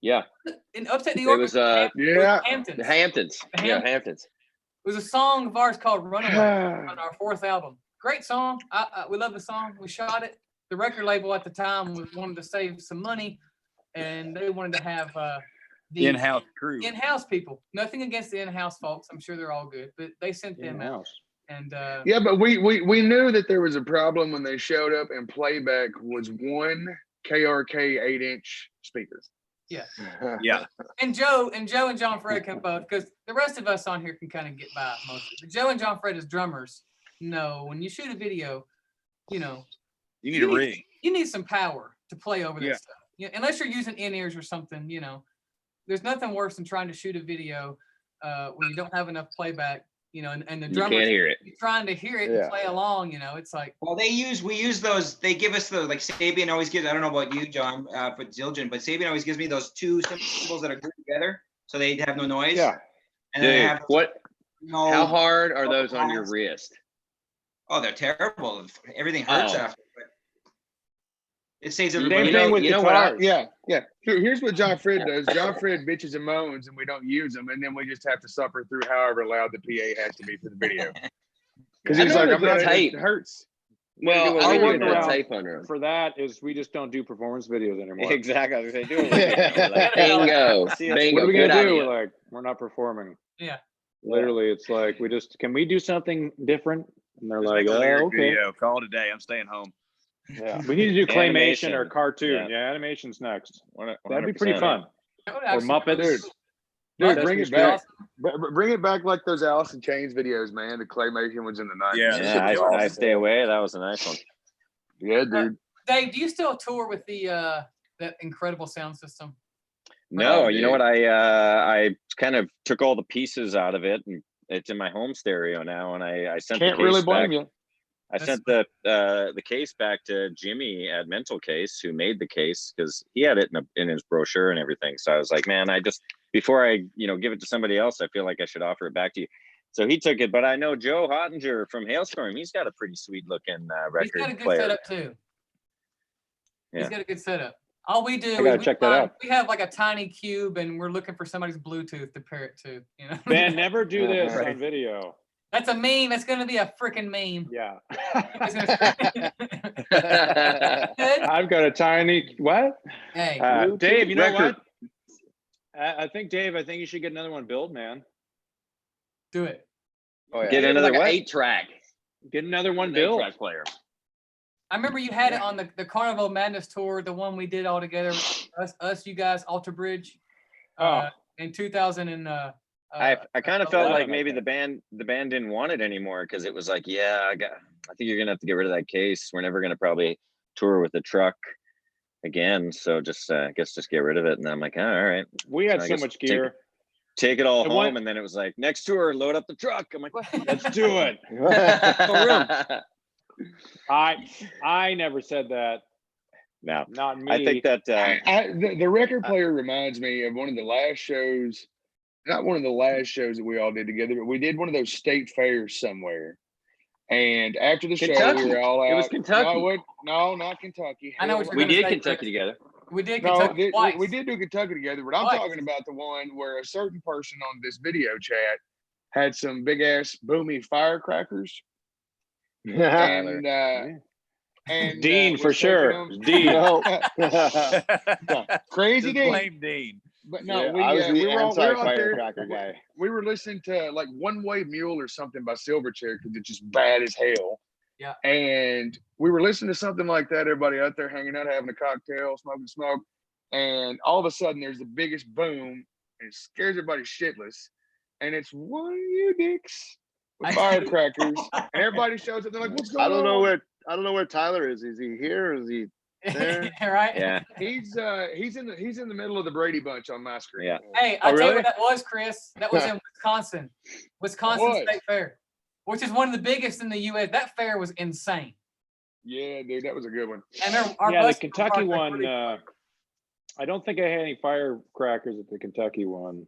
Yeah, in upstate New it York. was Yeah. Hamptons. the Hamptons. The Yeah, Hamptons. Hamptons. It was a song of ours called Runaway on our 4th album. Great song. We love the song. We shot it. The record label at the time wanted to save some money, and they wanted to have the In-house crew. in-house people. Nothing against the in-house folks. I'm sure they're all good, but they sent them out. In-house. And Yeah, but we knew that there was a problem when they showed up, and playback was one KRK 8-inch speaker. yeah, Yeah. and Joe and John Fred can both, because the rest of us on here can kind of get by mostly. But Joe and John Fred as drummers, no. When you shoot a video, you know, You need a rig. you need some power to play over Yeah. this stuff. Unless you're using in-ears or something, there's nothing worse than trying to shoot a video when you don't have enough playback, and the You drummers can't hear it. trying to hear it Yeah. and play along, it's like, Well, we use those. They give us the, like Sabian always gives. I don't know about you, John, but Zildjian, but Sabian always gives me those two cymbals that are glued together, so they have no noise. Yeah. And then I Dude, have what? no. How hard are those on your wrist? Oh, they're terrible. Everything hurts Oh. after. But it saves Same everybody. You know- thing with you know what I- guitars. Yeah. Here's what John Fred does. John Fred bitches and moans, and we don't use them, and then we just have to suffer through however loud the PA has to be for the video. Because I he's know like, they I'm put not. tape. It hurts. Well, Our I think we put workaround tape under them. For that is we just don't do performance videos anymore. Exactly. I was gonna say, do it. With it. We're like, Bingo. See, What Bingo. are we Good gonna do? idea. We're like, we're not performing. Yeah. Literally, it's like can we do something different? And they're Just like, make a oh, lyric okay. video. Call it a day. I'm staying home. Yeah. We need to do claymation or Animation. cartoon. Yeah. Yeah, animation's next. 100%. That'd be pretty fun. that would Or actually- Muppets. Dude, Muppets bring would it be back. awesome. Bring it back like those Alice in Chains videos, man. The claymation was in the 90s. Yeah. Yeah, I stay away. That was a nice one. Yeah, dude. Dave, do you still tour with the that incredible sound system? No, Oh, you know what? I kind of took all the pieces out of it, and it's in my home stereo now. And I sent Can't the case really back. blame you. I That's sent the case back to Jimmy at Mental Case, who made the case, because he had it in his brochure and everything. So I was like, man, before I give it to somebody else, I feel like I should offer it back to you. So he took it, but I know Joe Hottinger from Hailstorm. He's got a pretty sweet looking He's got a record good player. setup too. Yeah. He's got a good setup. All we do I gotta is check that out. we have like a tiny cube, and we're looking for somebody's Bluetooth to pair it to. Man, never do this Right. on video. That's a meme. That's gonna be a freaking meme. Yeah. It's gonna- Good? I've got a tiny what? Hey, Dave, you know record. what? I think Dave, I think you should get another one built, man. do it. Oh, yeah. Get another like what? an 8-track. Get another one built. 8-track player. I remember you had it on the Carnival Madness tour, the one we did all together, us, you guys, Alter Bridge, in 2000 and. I kind of felt 11, like I maybe think. the band didn't want it anymore, because it was like, I think you're gonna have to get rid of that case. We're never gonna probably tour with the truck again, so just I guess just get rid of it. And I'm like, all right, We had I so guess much take- gear. take it all The home. one- And then it was like, next tour, load up the truck. I'm like, Let's do it. I never said that. no, Not me. I think that The record player reminds me of one of the last shows, not one of the last shows that we all did together, but we did one of those state fairs somewhere. And after the show, Kentucky. we were all out. It was Kentucky. No, not Kentucky. I know what you're We gonna did say, Kentucky Chris. together. We did No, Kentucky twice. we did do Kentucky together, but I'm Twice. talking about the one where a certain person on this video chat had some big ass boomy firecrackers. And And Dean was for taking sure. them- Dean. No. Crazy Just Dean. blame Dean. But no, Yeah, we I was the we were out there. anti-firecracker guy. We were listening to like One Way Mule or something by Silverchair because it's just bad as hell. Yeah. And we were listening to something like that. Everybody out there hanging out, having a cocktail, smoking smoke, and all of a sudden there's the biggest boom, and it scares everybody shitless. And it's one of you dicks with firecrackers, and everybody shows up. They're like, "What's going on?" I don't know where Tyler is. Is he here? Or is he there? Right? Yeah. He's in the middle of the Brady Bunch on my screen. Yeah. Hey, Oh, I'll tell you really? what that was, Chris. That was in Wisconsin. Wisconsin Was. State Fair, which is one of the biggest in the U.S. That fair was insane. Yeah, dude, that was a good one. And our Yeah, the bus Kentucky parked one. really- I don't think I had any firecrackers at the Kentucky one.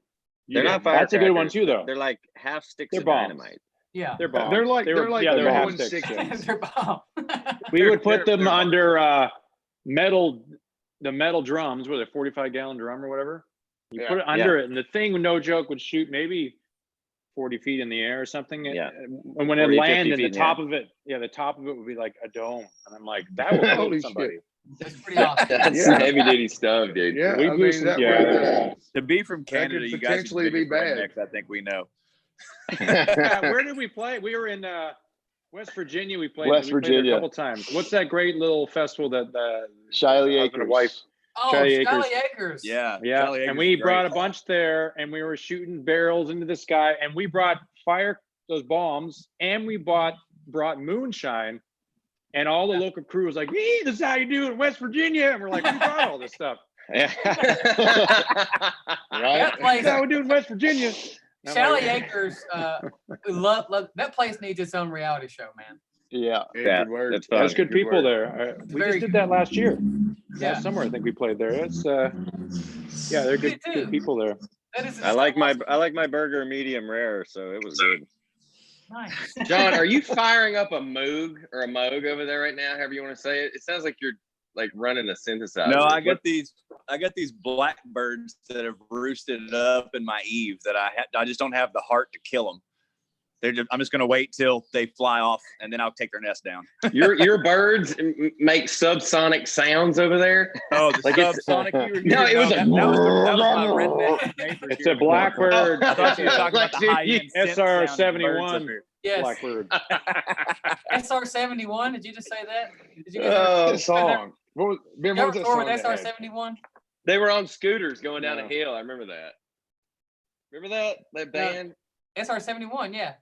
They're not That's a good one firecrackers. too, though. They're like half sticks They're of bombs. dynamite. yeah. They're bombs. They're like They were- they're yeah, they were half one sticks. sixty. They're bomb. We would put They're- them they're- under the metal drums with a 45-gallon drum or whatever. You Yeah. put it under it, and the thing, no joke, would shoot maybe 40 feet in the air or something. Yeah. And when it 40, 50 landed, feet the in the top of it, the top of it would be like a dome. And I'm like, that would Holy kill shit. somebody. That's pretty awesome. That's Yeah. heavy duty stuff, dude. Yeah, We I blew mean some- that yeah. would, To be from That Canada, could you guys are potentially the be biggest bad. rednecks I think we know. Where did we play? We were in West Virginia. We played. West we played there Virginia. a couple times. What's that great little festival that Shiley husband and Acres. wife? Oh, Charlie Acres. Charlie Acres. Yeah. Yeah, Charlie and Acres we is great. brought a bunch there, and we were shooting barrels into the sky, and we brought those bombs, and we brought moonshine, and all the local crew was like, "Hey, this is how you do it in West Virginia," and we're like, "We brought all this stuff. Yeah. That right? place, This is how we do it in West Virginia." And I'm Charlie like, Acres, love that place needs its own reality show, man. Yeah. Yeah, good word. that's fun. There's good people word. there. We Very just did that last year. Yeah. Last summer, I think we played there. It's yeah, they're We good, do. good people there. That is. I like my burger medium rare, so it was good. Nice. John, are you firing up a Moog or a Moog over there right now? However you want to say it. It sounds like you're like running a synthesizer. No, I What- got these blackbirds that have roosted up in my eave that I just don't have the heart to kill them. I'm just gonna wait till they fly off and then I'll take their nest down. your birds make subsonic sounds over there. Oh, the Like it's- subsonic. You were No, it was hearing- a- that was my redneck neighbors It's here. a blackbird. I thought you were talking about the high end SR-71. Yes. Blackbird. SR-71. Did you just say that? Did you That guys song. What was, Ben, ever what was that tour song? with they had? SR-71? They were on scooters going down a Yeah. hill. I remember that. Remember that band? SR-71, yeah.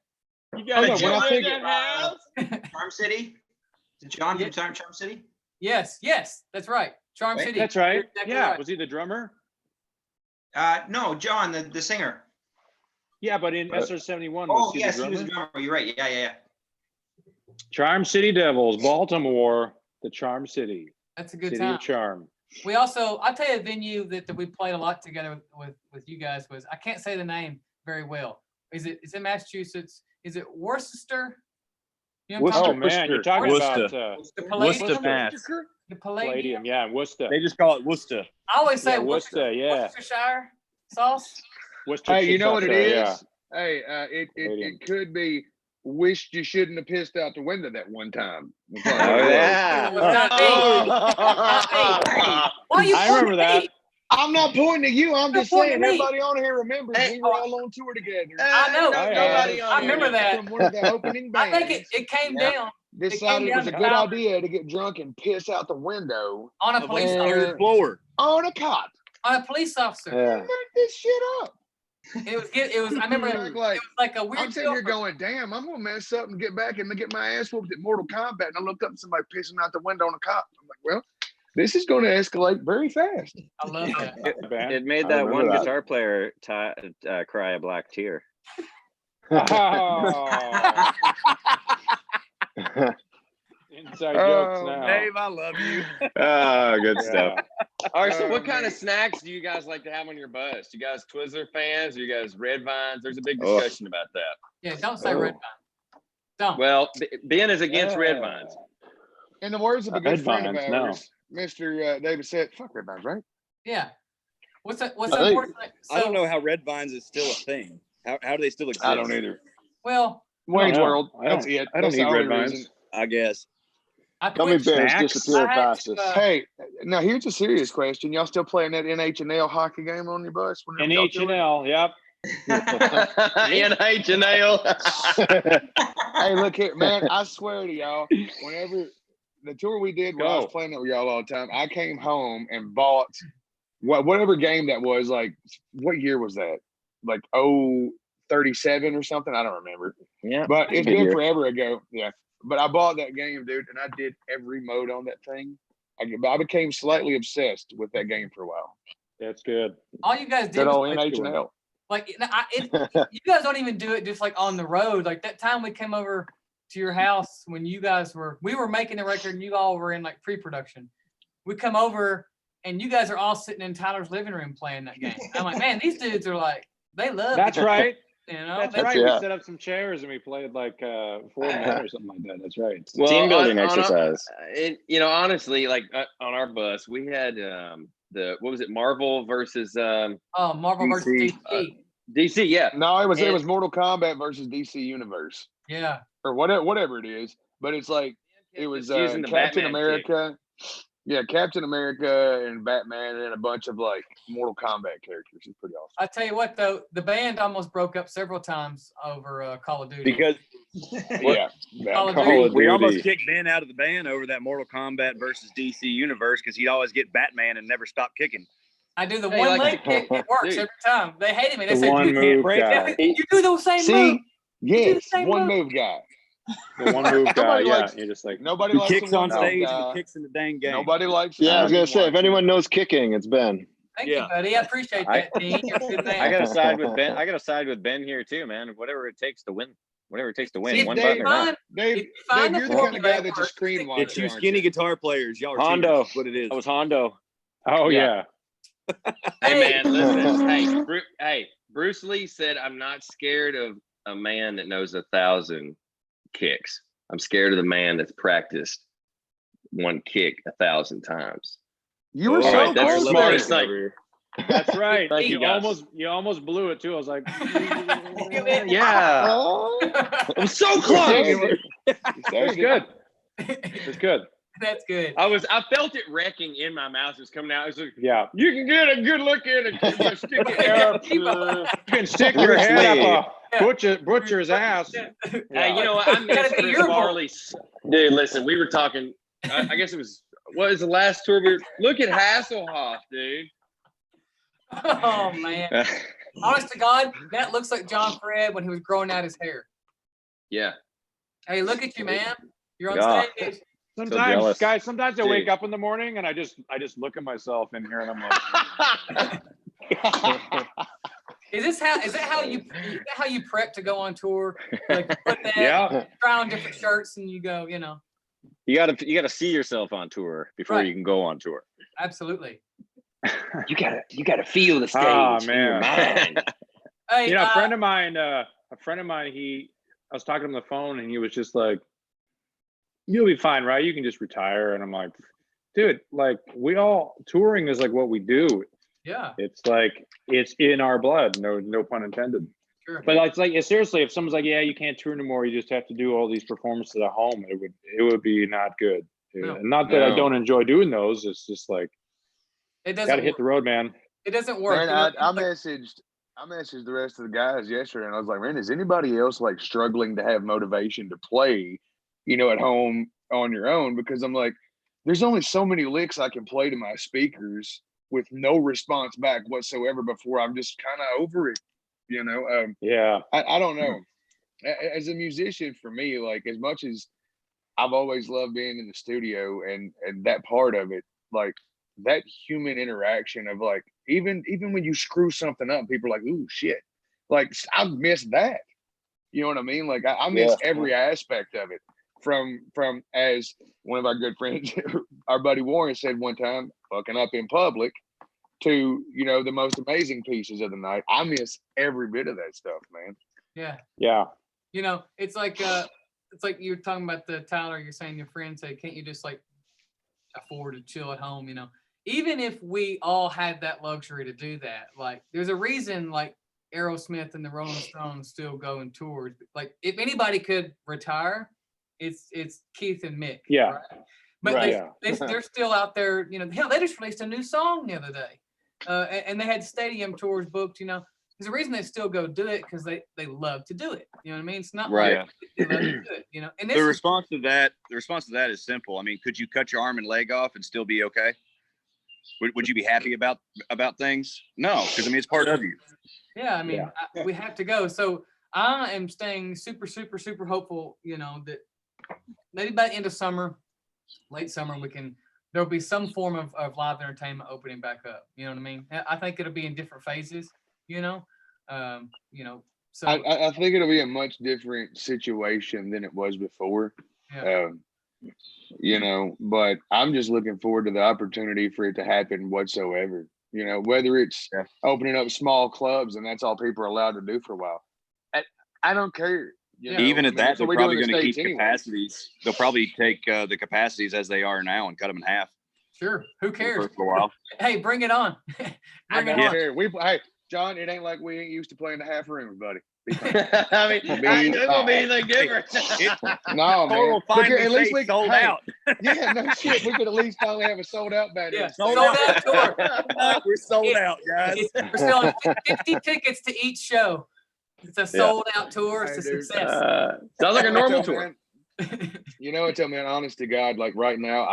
You Oh, no, when I think Charm City? Is it John Yeah. from Charm City? Yes, that's right. Charm Right? City. That's right. You're exactly Yeah. right. Was he the drummer? No, John, the singer. Yeah, but in SR-71, was Oh, he yes, the he was drummer? a drummer. You're right. Yeah. Charm City Devils, Baltimore, the Charm City. That's a good City time. of Charm. We also, I'll tell you a venue that we played a lot together with you guys was, I can't say the name very well. It's in Massachusetts. Is it Worcester? You know what I'm Oh, talking about? man, you're talking Worcester. about The Palladium? Worcester, Mass. The Palladium. Palladium? Yeah, Worcester. They just call it Worcester. I always say Yeah, Worcester. Worcester, yeah. Worcestershire sauce. Worcester. Hey, you know what it is? Yeah. Hey, Palladium. it could be wished you shouldn't have pissed out the window that one time. Oh yeah. It was not me. Why you I pointing remember at that. me? I'm not pointing at you. I'm just You're pointing saying at me. everybody on here remembers we were all on tour together. I know. Nobody on I here. remember that. From one of the opening I bands. think it came Yeah. down Decided it down was a to good Calvert. idea to get drunk and piss out the window on a police Yeah. officer. Floor. on a cot. On a police officer. Yeah. Knock this shit up. It was. I remember it Like, was like a I'm weird sitting here deal. going, damn, I'm gonna mess up and get back and get my ass whooped at Mortal Kombat. And I looked up and somebody pissing out the window on a cop. I'm like, well, this is going to escalate very fast. I love that. Band. It made I that remember one that. guitar player cry a black tear. Oh, inside jokes Oh, now. Dave, I love you. Oh, good Yeah. stuff. All right, so Oh, what kind man. of snacks do you guys like to have on your bus? You guys Twizzler fans? Or you guys Red Vines? There's a big Oh. discussion about that. Yeah, don't say Oh. red vine. Don't. Well, Ben is against Red Vines. In the words of a good Red friend of Vines, no. ours, Mr. David said, fuck Red Vines, right? Yeah. What's the I think- important thing? I don't So, know how Red Vines is still a thing. How do they still exist? I don't either. well, Wayne's know. World. I That's don't- it. I don't That's need the Red only Vines. reason. I guess. I Gummy quit. bears Snacks? disappear I had to, fastest. Hey, now here's a serious question. Y'all still playing that NH&L hockey game on your bus? whenever y'all do it? NH&L, yep. NH&L. Hey, look here, man. I swear to y'all, whenever the tour we did where I was Go. playing it with y'all all the time, I came home and bought whatever game that was. Like, what year was that? Like 37 or something? I don't remember. Yeah. But it's good been year. forever ago. Yeah. But I bought that game, dude, and I did every mode on that thing. I became slightly obsessed with that game for a while. That's good. all you guys did Good was old That's good. NH&L. like you guys don't even do it just like on the road. Like that time we came over to your house when we were making the record and you all were in like pre-production. We come over and you guys are all sitting in Tyler's living room playing that game. I'm like, man, these dudes are like, they love That's it, right. you know. That's They- right. yeah. We set up some chairs and we played like 4 men or something like that. That's right. Well, Team building on exercise. honestly, like on our bus, we had what was it, Marvel versus Oh, Marvel versus DC, DC. DC. Yeah, No, it And- was Mortal Kombat versus DC Universe Yeah. or whatever it is. But it's like it was Just using the Captain Batman kick. America. Yeah, Captain America and Batman and a bunch of like Mortal Kombat characters. It's pretty awesome. I tell you what, though, the band almost broke up several times over Call of Duty. Because Yeah. Call of Call Duty. of we almost Duty. kicked Ben out of the band over that Mortal Kombat versus DC universe because he'd always get Batman and never stop kicking. I do the Hey, one like- leg kick. It works Dude. every time. They hate me. They The say, one you move can't break guy. You do the same See, move. do the yes, same one move. move guy. The one move guy. Nobody Yeah. likes- You're just like, Nobody Who likes kicks the on one stage move and guy. kicks in the dang game. Nobody likes. Yeah, I was gonna say if watching. anyone knows kicking, it's Ben. Thank Yeah. you, buddy. I appreciate that, team. You're a good man. I gotta side with Ben. I gotta side with Ben here too, man. Whatever it takes to win. Whatever it takes to win. See, One Dave, button or not. Fine. Dave, If you find Dave, the you're the kind of formula, guy it that's a works. screen watcher. It's you aren't skinny guitar players. Y'all are Hondo. cheaters. What it is. That was Hondo. oh Yeah. yeah. Hey man, listen. Hey, Bruce Lee said, "I'm not scared of a man that knows 1,000 kicks. I'm scared of the man that's practiced one kick 1,000 times." You were All so right, that's close smart. there. It's like- That's right. Thank you, guys. You almost blew it too. I was like, Yeah. Oh, I'm so you close. saved it. You it's saved it. good. It's good. That's good. I felt it wrecking in my mouth. It was coming out. It was like, Yeah. you can get a good look at it. Just stick it out. You can stick your Bruce head Lee. up a butcher's ass. Hey, you know what? I miss Gotta be Chris your voice. Farley. Dude, listen, we were talking. I guess it was. What was the last tour? Look at Hasselhoff, dude. Oh, man. Honest to God, that looks like John Fred when he was growing out his hair. Yeah. Hey, look at you, man. You're on Yeah. stage. Sometimes, jealous. guys, sometimes I wake Dude. up in the morning and I just look at myself in here and I'm like, Is that how you prep to go on tour? Like put that, yeah. try on different shirts, and you go, You gotta see yourself on tour before Right. you can go on tour. absolutely. You gotta feel the stage. Oh, in your man. mind. Hey, You know, a friend of mine, I was talking to him on the phone and he was just like, you'll be fine, right? You can just retire. And I'm like, dude, like touring is like what we do. yeah, It's like, it's in our blood. No pun intended. sure. But it's like, seriously, if someone's like, yeah, you can't tour anymore, you just have to do all these performances at home, it would be not good. No. And not that I No. don't enjoy doing those. It's just like, It gotta doesn't. hit the road, man. It doesn't work. Man, You know, I it's like- messaged the rest of the guys yesterday, and I was like, man, is anybody else like struggling to have motivation to play, at home on your own? Because I'm like, there's only so many licks I can play to my speakers with no response back whatsoever before I'm just kind of over it. Yeah. I don't know. As a musician, for me, like as much as I've always loved being in the studio and that part of it, like that human interaction of like even when you screw something up, people are like, "Ooh, shit!" Like I miss that. You know what I mean? Like I miss every aspect of it. From as one of our good friends, our buddy Warren said one time, fucking up in public, to the most amazing pieces of the night. I miss every bit of that stuff, man. yeah. Yeah. It's like you're talking about the Tyler. You're saying your friend said, "Can't you just like afford to chill at home?" Even if we all had that luxury to do that, like there's a reason like Aerosmith and the Rolling Stones still go and tours. Like if anybody could retire, it's Keith and Mick. Yeah. Right? But Right. they're still out there. You know, hell, they just released a new song the other day, and they had stadium tours booked. You know, there's a reason they still go do it because they love to do it. You know what I mean? It's not Right. like they love to do it. You know, and this The is response to that is simple. I mean, could you cut your arm and leg off and still be okay? Would you be happy about things? No, because I mean it's part of you. yeah. I mean, we have to go. So I am staying super, super, super hopeful. You know that maybe by the end of summer, late summer, there'll be some form of live entertainment opening back up. You know what I mean? I think it'll be in different phases. You know, so I think it'll be a much different situation than it was before. yeah. You know, but I'm just looking forward to the opportunity for it to happen whatsoever. You know, whether it's opening up small clubs and that's all people are allowed to do for a while. I don't care. You Yeah. know? Even I at mean, that, that's they're what we do in probably the going to States keep anyway. capacities. They'll probably take the capacities as they are now and cut them in half Sure. Who for cares? a while. Hey, bring it on. I Bring it don't on. care. Hey, John, it ain't like we ain't used to playing the half rooms, buddy. I mean, it won't be anything different. No, Or man. we'll finally At least say we sold hey, out. Yeah, no shit. We could at least finally have a sold out band. Yeah, Sold sold out tour. We're sold out, guys. We're selling 50 tickets to each show. It's a sold out tour. It's a Hey, dude. success. Sounds like a normal Tell, tour. man, you know what, tell man, honest to God, like right now,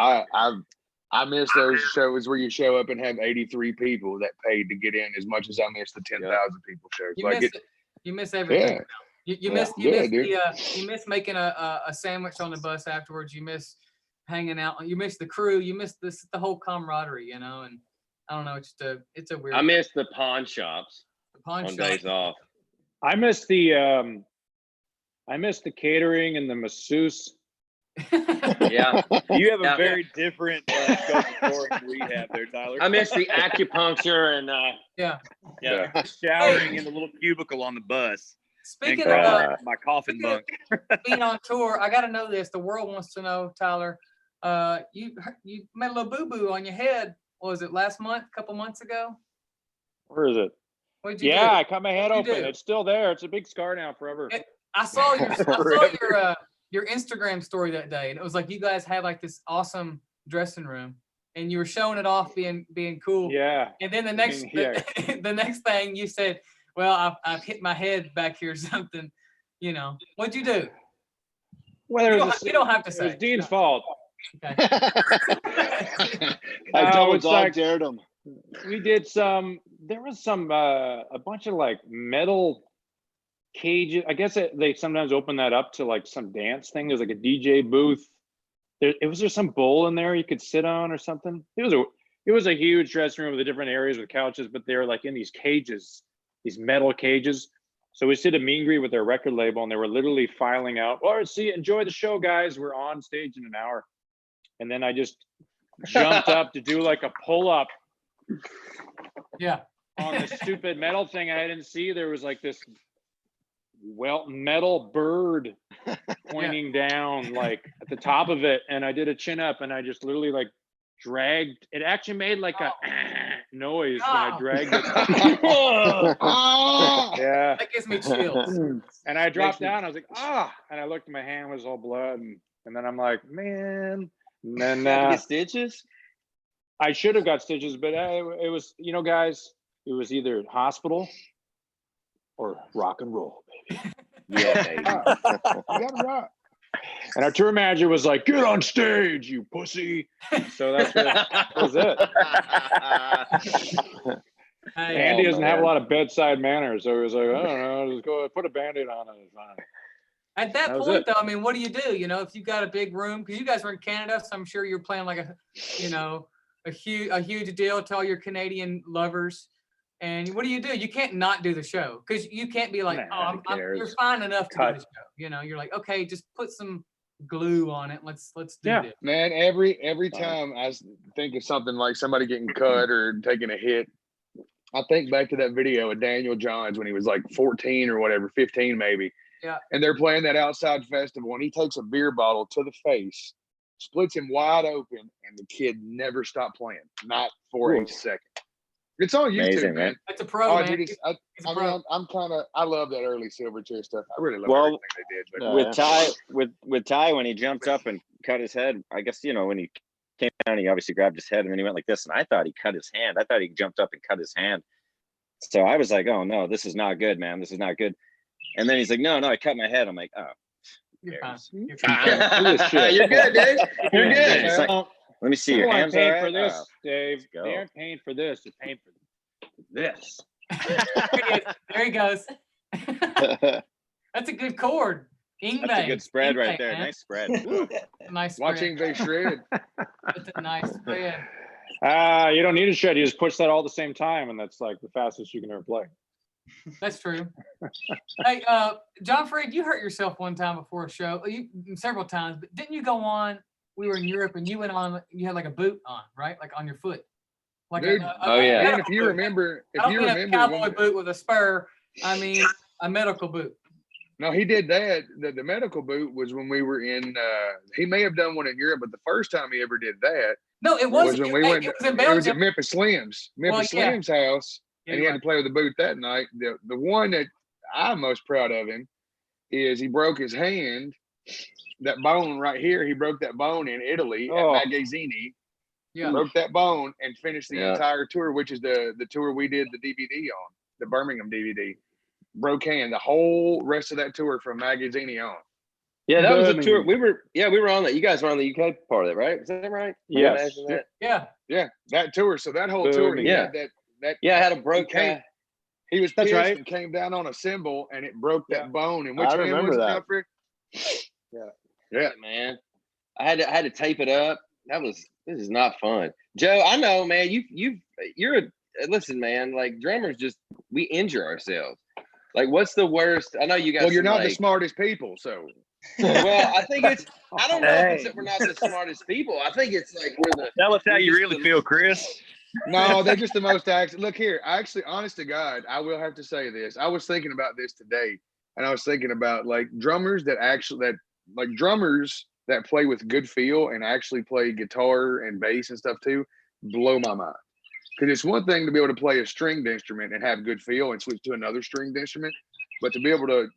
I miss those shows where you show up and have 83 people that paid to get in as much as I miss the 10,000 people shows. You Like miss it, it. You miss everything. yeah. You miss you Yeah, miss dude. you miss making a sandwich on the bus afterwards. You miss hanging out. You miss the crew. You miss the whole camaraderie. You know, and I don't know. It's a weird. I miss the pawn shops the pawn on shop. days off. I miss the catering and the masseuse. Yeah. You have a Yeah. very different scope of touring than we have there, Tyler. I miss the acupuncture and Yeah. yeah. Showering in the little cubicle on the bus. Speaking and of my coffin speaking bunk. being on tour, I got to know this. The world wants to know, Tyler. You made a little boo boo on your head. What was it last month? A couple months ago? Where is it? What did you Yeah, do? I cut my head What'd you open. do? It's still there. It's a big scar now forever. I saw your Instagram story that day, and it was like you guys had like this awesome dressing room, and you were showing it off, being cool. Yeah. And then the next Yeah. the next thing you said, well, I've hit my head back here or something. You know, what'd you do? Well, You don't have to it was say. Dean's fault. Okay. I No, double it's dog like- dared him. We did there was a bunch of like metal cages. I guess they sometimes open that up to like some dance thing. There's like a DJ booth. Was there some bowl in there you could sit on or something? It was a huge dressing room with the different areas with couches, but they were like in these cages, these metal cages. So we did a meet and greet with their record label, and they were literally filing out, "All right, see, enjoy the show, guys. We're on stage in an hour." And then I just jumped up to do like a pull-up Yeah. on the stupid metal thing. I didn't see there was like this metal bird pointing down like at the top of it, and I did a chin up, and I just literally like dragged. It actually made like a noise when I Oh. dragged it. Ah! Yeah, That gives me chills. and I dropped down. I was like, and I looked, my hand was all blood, and then I'm like, man. And then Had to get stitches. I should have got stitches, but it was, guys, it was either hospital or rock and roll, baby. Yeah, baby. You got it right. And our tour manager was like, "Get on stage, you pussy." So that was it. Hey, Andy doesn't have a man. lot of bedside manners, so he was like, "I don't know, just go put a Band-Aid on it. It's fine." at that that was point, it. though, I mean, what do you do? If you got a big room, because you guys were in Canada, so I'm sure you're playing like a huge deal to all your Canadian lovers. And what do? You can't not do the show because you can't be like, Nah, who you're cares? fine enough to Cut. do the show. You're like, okay, just put some glue on it. Let's do Yeah. this. Man, every time I think of something like somebody getting cut or taking a hit, I think back to that video of Daniel Johns when he was like 14 or whatever, 15 maybe. Yeah. And they're playing that outside festival, and he takes a beer bottle to the face, splits him wide open, and the kid never stopped playing, not for a Ooh. second. It's on YouTube, Amazing, man. man. That's a pro, Oh, man. dude, He's a I pro. mean, I'm kind of, I love that early Silverchair stuff. I really love Well, everything they did. But Yeah. With Ty when he jumped up and cut his head, I guess when he came down, he obviously grabbed his head and then he went like this, and I thought he cut his hand. I thought he jumped up and cut his hand. So I was like, oh no, this is not good, man. This is not good. And then he's like, no, I cut my head. I'm like, oh, You're fine. cares? You're fine. You're good, dude. You're good. It's like, let me see your People aren't hands. All paying right? for this, Oh, Dave. go. They aren't paying for this. They're paying for this. There he goes. That's a good chord. Ingve. That's a good spread right Ingve, there. man. Nice spread. Nice spread. watching they shred. That's a nice spread. You don't need a shred. You just push that all at the same time, and that's like the fastest you can ever play. That's true. Hey, John Fred, you hurt yourself one time before a show. You several times, but didn't you go on? We were in Europe, and you went on. You had like a boot on, right? Like on your foot. Like Dude, oh, yeah. Man, medical if you boot. remember, I don't mean a when cowboy we- boot with a spur. I mean a medical boot. No, he did that. The medical boot was when we were in. He may have done one in Europe, but the first time he ever did that No, it was wasn't. when we went. It was in It was at Belgium. Memphis Slim's. Memphis yeah. Slim's house, and he You're had to right. play with the boot that night. The one that I'm most proud of him is he broke his hand. That bone right here, he broke that bone in Italy Oh. at Magazzini. Yeah. Broke that bone and finished the Yeah. entire tour, which is the tour we did the DVD on, the Birmingham DVD. Broke hand the whole rest of that tour from Magazzini on. Yeah, that was a tour. Birmingham. We were on that. You guys were on the UK part of it, right? Is that right? Yes. Imagine that? Yeah. Yeah, that tour. So that whole tour, he Yeah. had that. Yeah, I had a broke came- hand. He was That's pissed right. and came down on a cymbal and it broke that Yeah. bone. And which I hand remember was it, that. Alfred? Yeah. Man. I had to tape it up. This is not fun. Joe, I know, man. Listen, man, like drummers we injure ourselves. Like, what's the worst? I know you guys. Well, you're not the smartest people, so Well, I think I don't know if it's that we're not the smartest people. I think it's like we're the. Tell us how we're you just really the- feel, Chris. no, they're just the most active. Look here, actually, honest to God, I will have to say this. I was thinking about this today, and I was thinking about like drummers that play with good feel and actually play guitar and bass and stuff too, blow my mind. Because it's one thing to be able to play a stringed instrument and have good feel and switch to another stringed instrument, but to be able to,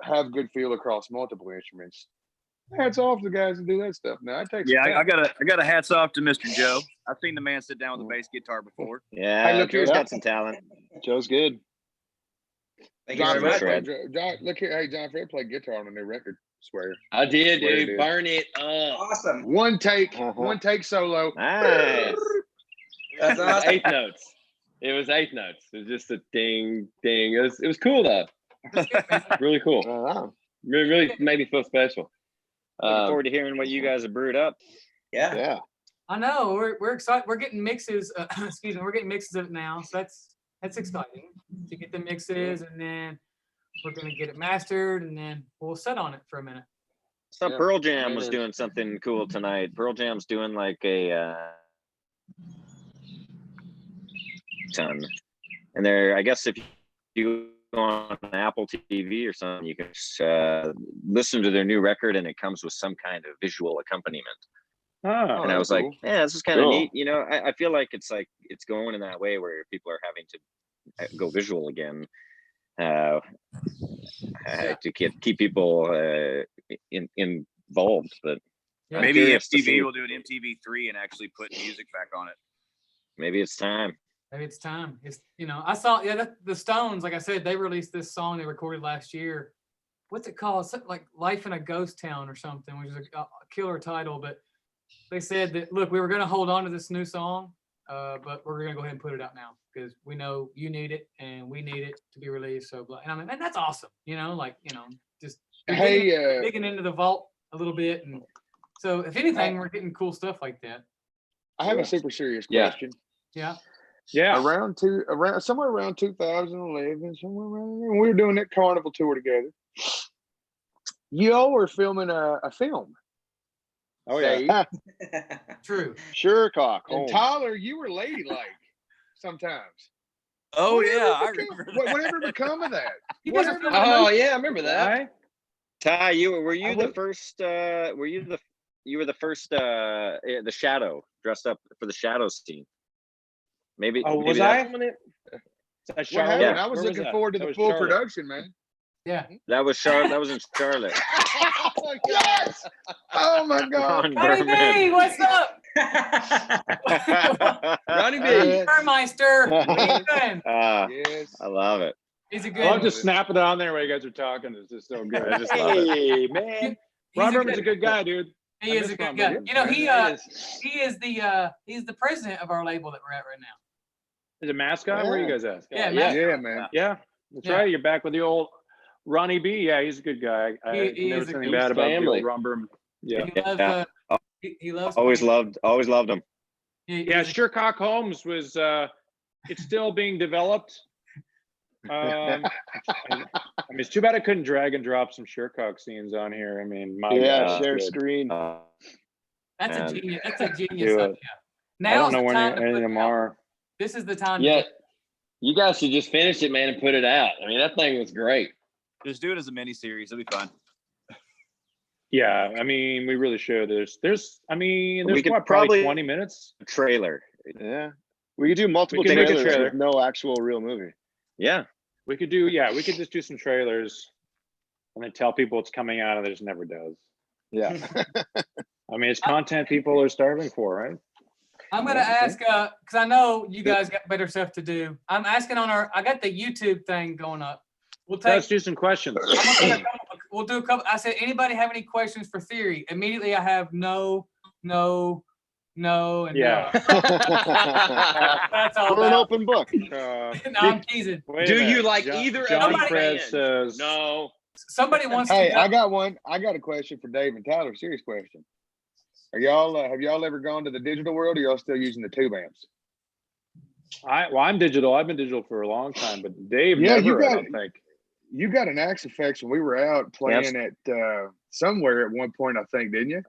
have good feel across multiple instruments. Hats off to the guys who do that stuff. Now it takes. Yeah, some I time. got a hats off to Mr. Joe. I've seen the man sit down with a bass guitar before. Yeah, look here. Joe's got some talent. Joe's good. Thank you John very Fred much. played, John, look here, hey, John Fred played guitar on a new record. Swear. I did, Swear dude. to Burn it up. Awesome. One take solo. Nice. That's It was awesome. eighth notes. It was eighth notes. It was just a ding, ding. It was cool though. Really cool. Wow. Really made me feel special. Looking forward to hearing what you guys have brewed up. Yeah. Yeah. I know. We're excited. We're getting mixes. Excuse me. We're getting mixes of it now. So that's exciting to get the mixes, and then we're gonna get it mastered, and then we'll sit on it for a minute. So Yeah. Pearl Jam was Yeah. doing something cool tonight. Pearl Jam's doing like a ton, and I guess if you go on Apple TV or something, you can listen to their new record, and it comes with some kind of visual accompaniment. Oh, And I that's was like, cool. yeah, this is kind of Cool. neat. I feel like it's going in that way where people are having to go visual again to keep people involved. But Yeah. Maybe curious to see. MTV will do an MTV3 and actually put music back on it. maybe it's time. Maybe it's time. It's I saw the Stones. Like I said, they released this song they recorded last year. What's it called? Something like "Life in a Ghost Town" or something, which is a killer title. But they said that look, we were going to hold on to this new song, but we're going to go ahead and put it out now because we know you need it and we need it to be released. So, and I mean, and that's awesome. Just Hey, digging into the vault a little bit, and so if anything, we're getting cool stuff like that. I have a super serious Yeah. question. Yeah. yeah. Somewhere around 2011, somewhere around there, we were doing that Carnival tour together. Y'all were filming a film. Oh yeah. Dave, True. Sure, cock. and Tyler, you were ladylike sometimes. Oh Whatever yeah, I become- remember. Whatever become of that? You guys are Whatever- filming a Oh movie? yeah, I remember that. Right? Ty, were you I the would- first? You were the first. The Shadow dressed up for the Shadow scene. Maybe. Oh, maybe was that's- I? Is that What Charlotte? happened? Yeah. I was Where looking that? forward to That the was full Charlotte. production, man. Yeah. That was Charlotte. That was in Charlotte. Oh, yes. Oh my God. Ron Ronnie Berman. B, what's up? Ronnie B. Yes. Burmeister, what are you doing? Yes. I love it. He's a I good love one. just snapping it on there while you guys are talking. It's just so good. I just love it. Hey, man. He's Ron a Berman's a good- good guy, dude. He I is miss a good Ron guy. Berman. You know, There it is. he's the president of our label that we're at right now. Is it mascot? Where are you guys at? Yeah, Yeah. Yeah, man. Yeah, that's Yeah. right. You're back with the old Ronnie B. Yeah, he's a good guy. He never is a said anything good bad about the family. old Ron Berman. Yeah. He loves, Yeah. he loves Always loved him. Yeah, Sherlock Holmes was it's still being developed. I mean, it's too bad I couldn't drag and drop some Sherlock scenes on here. I mean, my Yeah, God, share good. screen. That's a And- genius. That's a genius Do idea. it. I Now don't is know the when time to any put of it them out. are. This is the time. Yeah. To You guys should just finish it, man, and put it out. I mean, that thing was great. Just do it as a mini series. It'll be fun. Yeah, I mean, we really should. I mean, We there's could what, probably probably- 20 minutes. Trailer. Yeah. We could do multiple can make a trailers trailer. with no actual real movie. Yeah. We could just do some trailers and then tell people it's coming out and it just never does. Yeah. I mean, it's content people are starving for, right? I'm gonna ask, because I know you guys got better stuff to do. I'm asking I got the YouTube thing going up. Let's do some questions. We'll do a couple. I said, anybody have any questions for Theory? Immediately, I have no, and Yeah. no. That's all We're an about. open book. No, I'm teasing. Wait a Do minute. you like either of Johnny these Fred bands? says, No. Somebody wants Hey, to. I got one. I got a question for Dave and Tyler. Serious question. Are y'all have y'all ever gone to the digital world, or y'all still using the tube amps? I'm digital. I've been digital for a long time, but Dave Yeah, never, you I got don't think. You got an Axe Effects when we were out playing at somewhere at one point, I think, didn't you?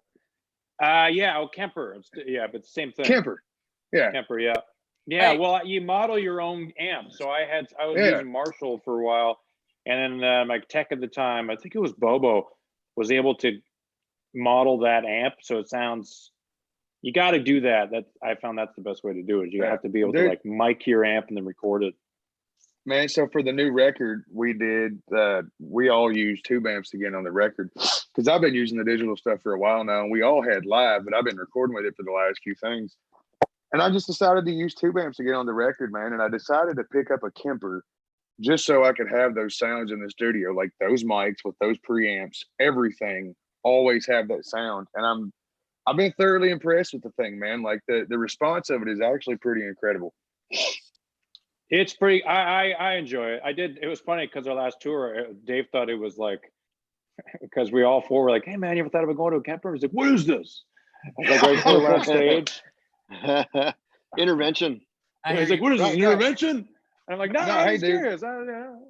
Yeah, Kemper. Yeah, but same thing. Kemper. Yeah. Kemper, yeah. Yeah, Hey. well, you model your own amp. So I was Yeah. using Marshall for a while. And then my tech at the time, I think it was Bobo, was able to model that amp. So it sounds, you got to do that. I found that's the best way to do it. You Yeah. have to be able to Dude. like mic your amp and then record it. Man, so for the new record, we did, we all used tube amps again on the record because I've been using the digital stuff for a while now, and we all had live, but I've been recording with it for the last few things. And I just decided to use tube amps again on the record, man. And I decided to pick up a Kemper just so I could have those sounds in the studio, like those mics with those preamps, everything, always have that sound. And I've been thoroughly impressed with the thing, man. Like the response of it is actually pretty incredible. It's pretty, I enjoy it. It was funny because our last tour, Dave thought it was like, because we all four were like, hey man, you ever thought about going to a Kemper? He's like, what is this? I was like, right before we went on stage. Intervention. I He's hear like, what is this, Right, an right. intervention? And I'm like, no, No, I'm hey, just dude. curious. I don't know.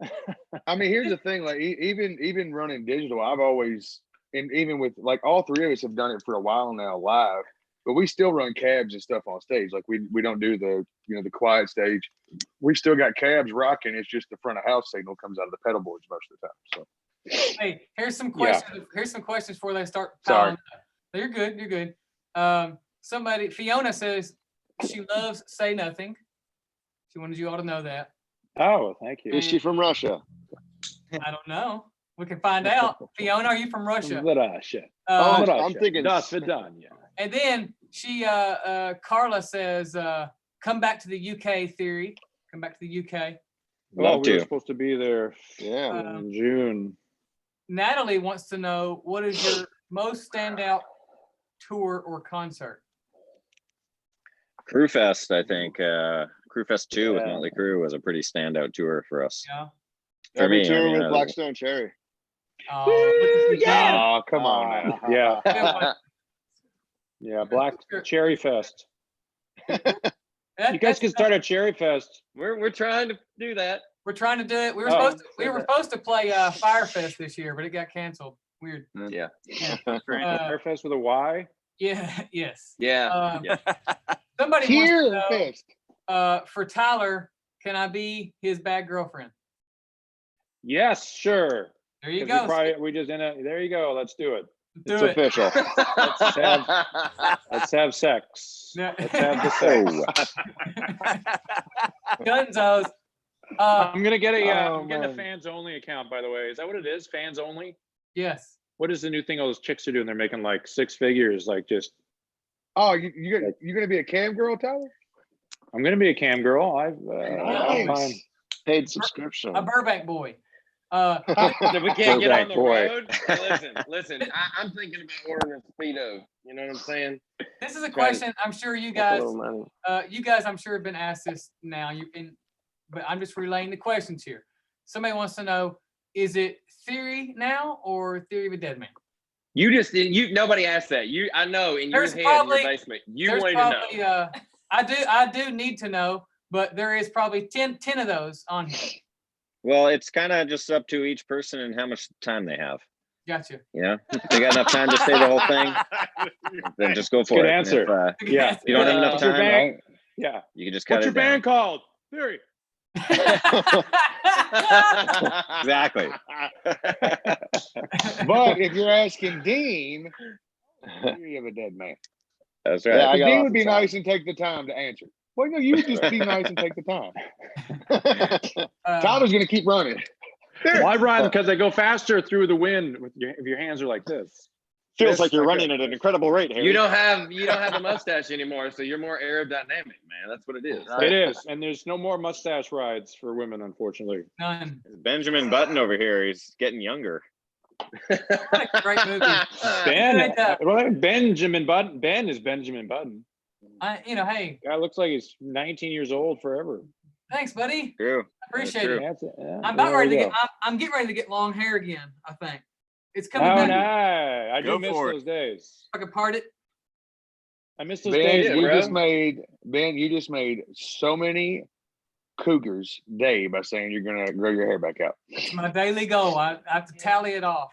I mean, here's the thing, like even running digital, I've always, and even with like all three of us have done it for a while now live, but we still run cabs and stuff on stage. Like we don't do the, the quiet stage. We still got cabs rocking. It's just the front of house signal comes out of the pedal boards most of the time. So Hey, here's some Yeah. questions. Here's some questions before they start. Sorry. piling up. You're good. You're good. Fiona says she loves Say Nothing. She wanted you all to know that. Oh, thank you. Is she from Russia? I don't know. We can find out. Fiona, are you from Russia? Russia. Oh, Uh, I'm thinking Das Vidanya. and then she, Carla says, come back to the UK, Theory. Come back to the UK. Oh, Love we were to. supposed to be there Yeah. in June. Natalie wants to know, what is your most standout tour or concert? Crewfest, I think. Crewfest 2 with Yeah. Motley Crue was a pretty standout tour for us. Yeah. For Every me, I tour mean, with I- Blackstone Cherry. oh, come on now. Yeah, Good one. yeah, Black Cherry Fest. That- You guys that's- can start a Cherry Fest. We're trying to do that. We're trying to do it. We were Oh. supposed to play Firefest this year, but it got canceled. Weird. Yeah. Yeah. Cherry Fest with a Y. Yeah. Yes. Yeah. Um, Somebody wants Here to know, fest. for Tyler, can I be his bad girlfriend? Yes, sure. There you 'Cause go. we just there you go. Let's do it. It's Do it. official. Let's have sex. Yeah. Let's have the sex. Gunzos. I'm gonna get Oh, I'm getting a man. fans only account, by the way. Is that what it is? Fans only? Yes. What is the new thing all those chicks are doing? They're making like 6 figures, like just Oh, you're gonna be a cam girl, Tyler? I'm gonna be a cam girl. I'm fine. Nice. Paid subscription. A Burbank boy. If we can't get on Burbank the boy. road, listen. I'm thinking about ordering a Speedo. You know what I'm saying? This is a Right. question I'm sure you With a guys, little money. I'm sure have been asked this now. But I'm just relaying the questions here. Somebody wants to know: is it Theory now or Theory of a Dead Man? Nobody asked that. I know in your There's head, probably- in your basement, you There's wanted to know. probably, I do need to know, but there is probably 10 of those on here. Well, it's kind of just up to each person and how much time they have. Gotcha. You know, if they got enough time to say the whole thing, then just go for Good it. And answer. If, Yeah. you don't have enough What's your time, band? Yeah. you can just cut What's your it down. band called? Theory. Exactly. But if you're asking Dean, you have a dead man. That's Yeah, right. I got Dean off would the be top. nice and take the time to answer. Well, no, you just be nice and take the time. Tyler's gonna keep running. Well, I run because I go faster through the wind if your hands are like this. Feels This, like you're like running at an incredible rate, Harry. You don't have a mustache anymore, so you're more aerodynamic, man. That's what it is. It is, and there's no more mustache rides for women, unfortunately. None. Benjamin Button over here, he's getting younger. What a great movie. Ben, Good, well, Benjamin Button. Ben is Benjamin Button. Hey, Guy looks like he's 19 years old forever. thanks, buddy. True. Appreciate true. it. That's it. Yeah, I'm about there ready to we get. go. I'm getting ready to get long hair again. I think it's coming Oh, back. no. I Go do miss for it. those days. I can part it. I miss those Ben, days. Yeah, you bro. just made so many cougars day by saying you're gonna grow your hair back out. It's my daily goal. I have to tally it off.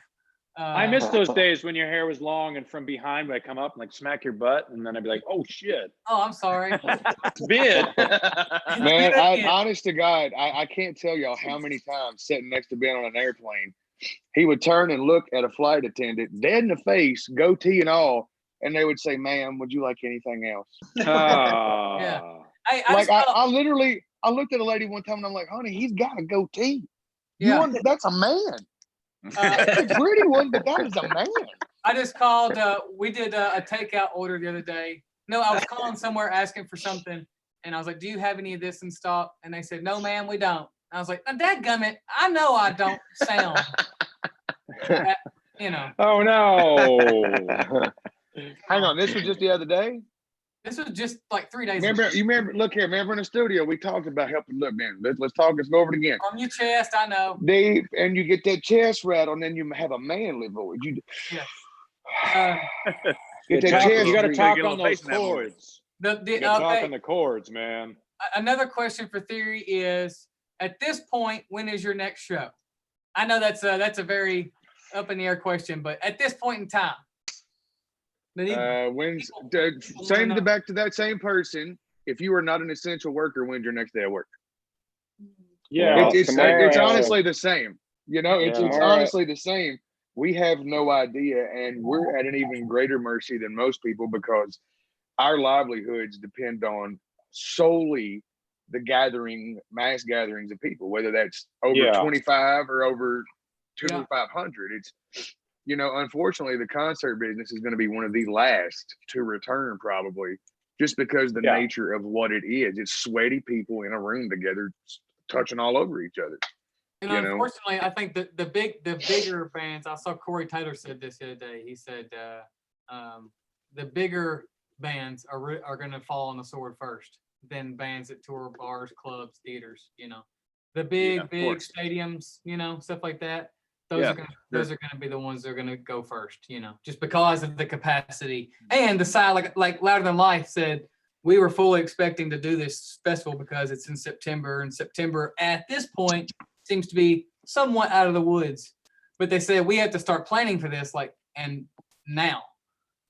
I miss those days when your hair was long and from behind, I'd come up and like smack your butt, and then I'd be like, "Oh shit!" Oh, I'm sorry. Ben. Man, Yeah. honest to God, I can't tell y'all how many times sitting next to Ben on an airplane, he would turn and look at a flight attendant, dead in the face, goatee and all, and they would say, "Ma'am, would you like anything else?" Ah. Hey, Like I literally, I looked at a lady one time and I'm like, "Honey, he's got a goatee. Yeah. That's a man. It's a pretty one, but that is a man." I just called. We did a takeout order the other day. No, I was calling somewhere asking for something, and I was like, "Do you have any of this in stock?" And they said, "No, ma'am, we don't." I was like, "Dadgummit, I know I don't sound." You know, Oh no! Hang on, this was just the other day. this was just like 3 days ago. Remember? Look here. Remember in the studio we talked about helping. Look, man. Let's talk. Let's go over it again. From your chest, I know. Dave, and you get that chest rattle, and then you have a manly voice. You Uh, get that You chest. got to rattle. talk get a on little those bass in that moment. chords. the You got to talk okay, on the chords, man. another question for Theory is: at this point, when is your next show? I know that's a very up in the air question, but at this point in time, When's people same wanna know. back to that same person? If you are not an essential worker, when's your next day of work? Yeah, It's tomorrow. honestly the same. You know, it's Yeah. honestly the same. We have no idea, and we're at an even greater mercy than most people because our livelihoods depend on solely the mass gatherings of people, whether that's over Yeah. 25 or over Yeah. 2,500. It's, unfortunately, the concert business is going to be one of the last to return, probably, just because the Yeah. nature of what it is. It's sweaty people in a room together, touching all over each other. And you know? unfortunately, I think the bigger bands. I saw Corey Taylor said this the other day. He said the bigger bands are going to fall on the sword first than bands that tour bars, clubs, theaters. The big of course. stadiums. Stuff like that. Those Yeah, are going to be the ones that are going to go first. Just because of the capacity and the size. Like Louder Than Life said, we were fully expecting to do this festival because it's in September, and September at this point seems to be somewhat out of the woods. But they said we have to start planning for this and now.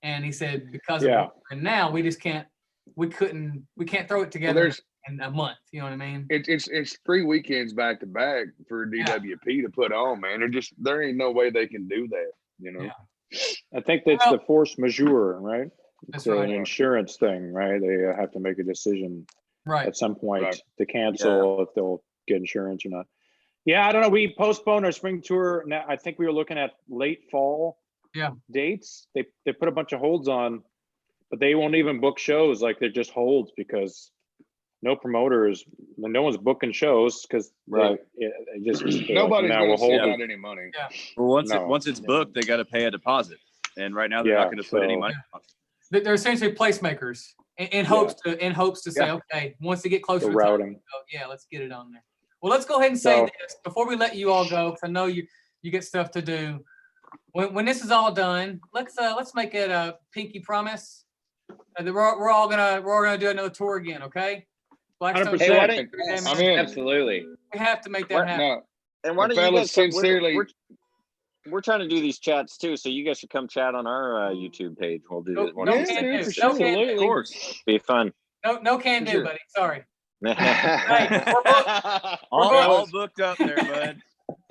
And he said because of what we're in now, we just can't throw it together in a month. You know what I mean? It's 3 weekends back to back for DWP to put on, man. There ain't no way they can do that. Yeah. I think that's Well- the force majeure, right? That's It's an right. insurance thing, right? They have to make a decision Right. at some point Right. to cancel if they'll get insurance or not. Yeah, I don't know. We postponed our spring tour. Now I think we were looking at late fall. Yeah. Dates. They put a bunch of holds on, but they won't even book shows. Like they're just holds because no promoters, no one's booking shows because Right. it just Nobody's now gonna we'll send hold out it. any money. Well, No. once it's booked, they got to pay a deposit, and right now they're Yeah, not going to put any so- money. on it. They're essentially placemakers in hopes to say, okay, once they get closer The to time, routing. go, yeah, let's get it on there. Well, let's go ahead and say So- this before we let you all go, because I know you get stuff to do. When this is all done, let's make it a pinky promise that we're all gonna do another tour again, okay? Blackstone. 100%. Hey, why don't- Yeah, I'm man, in. Absolutely. we have to make that happen. No, And why And don't you fellas, guys come- sincerely- we're trying to do these chats too, so you guys should come chat on our YouTube page. We'll do No, this one. no of these can days. do. for No sure. can Of do. course. Be fun. No can do, Sure. buddy. Sorry. Hey, All fellas. booked up there, bud.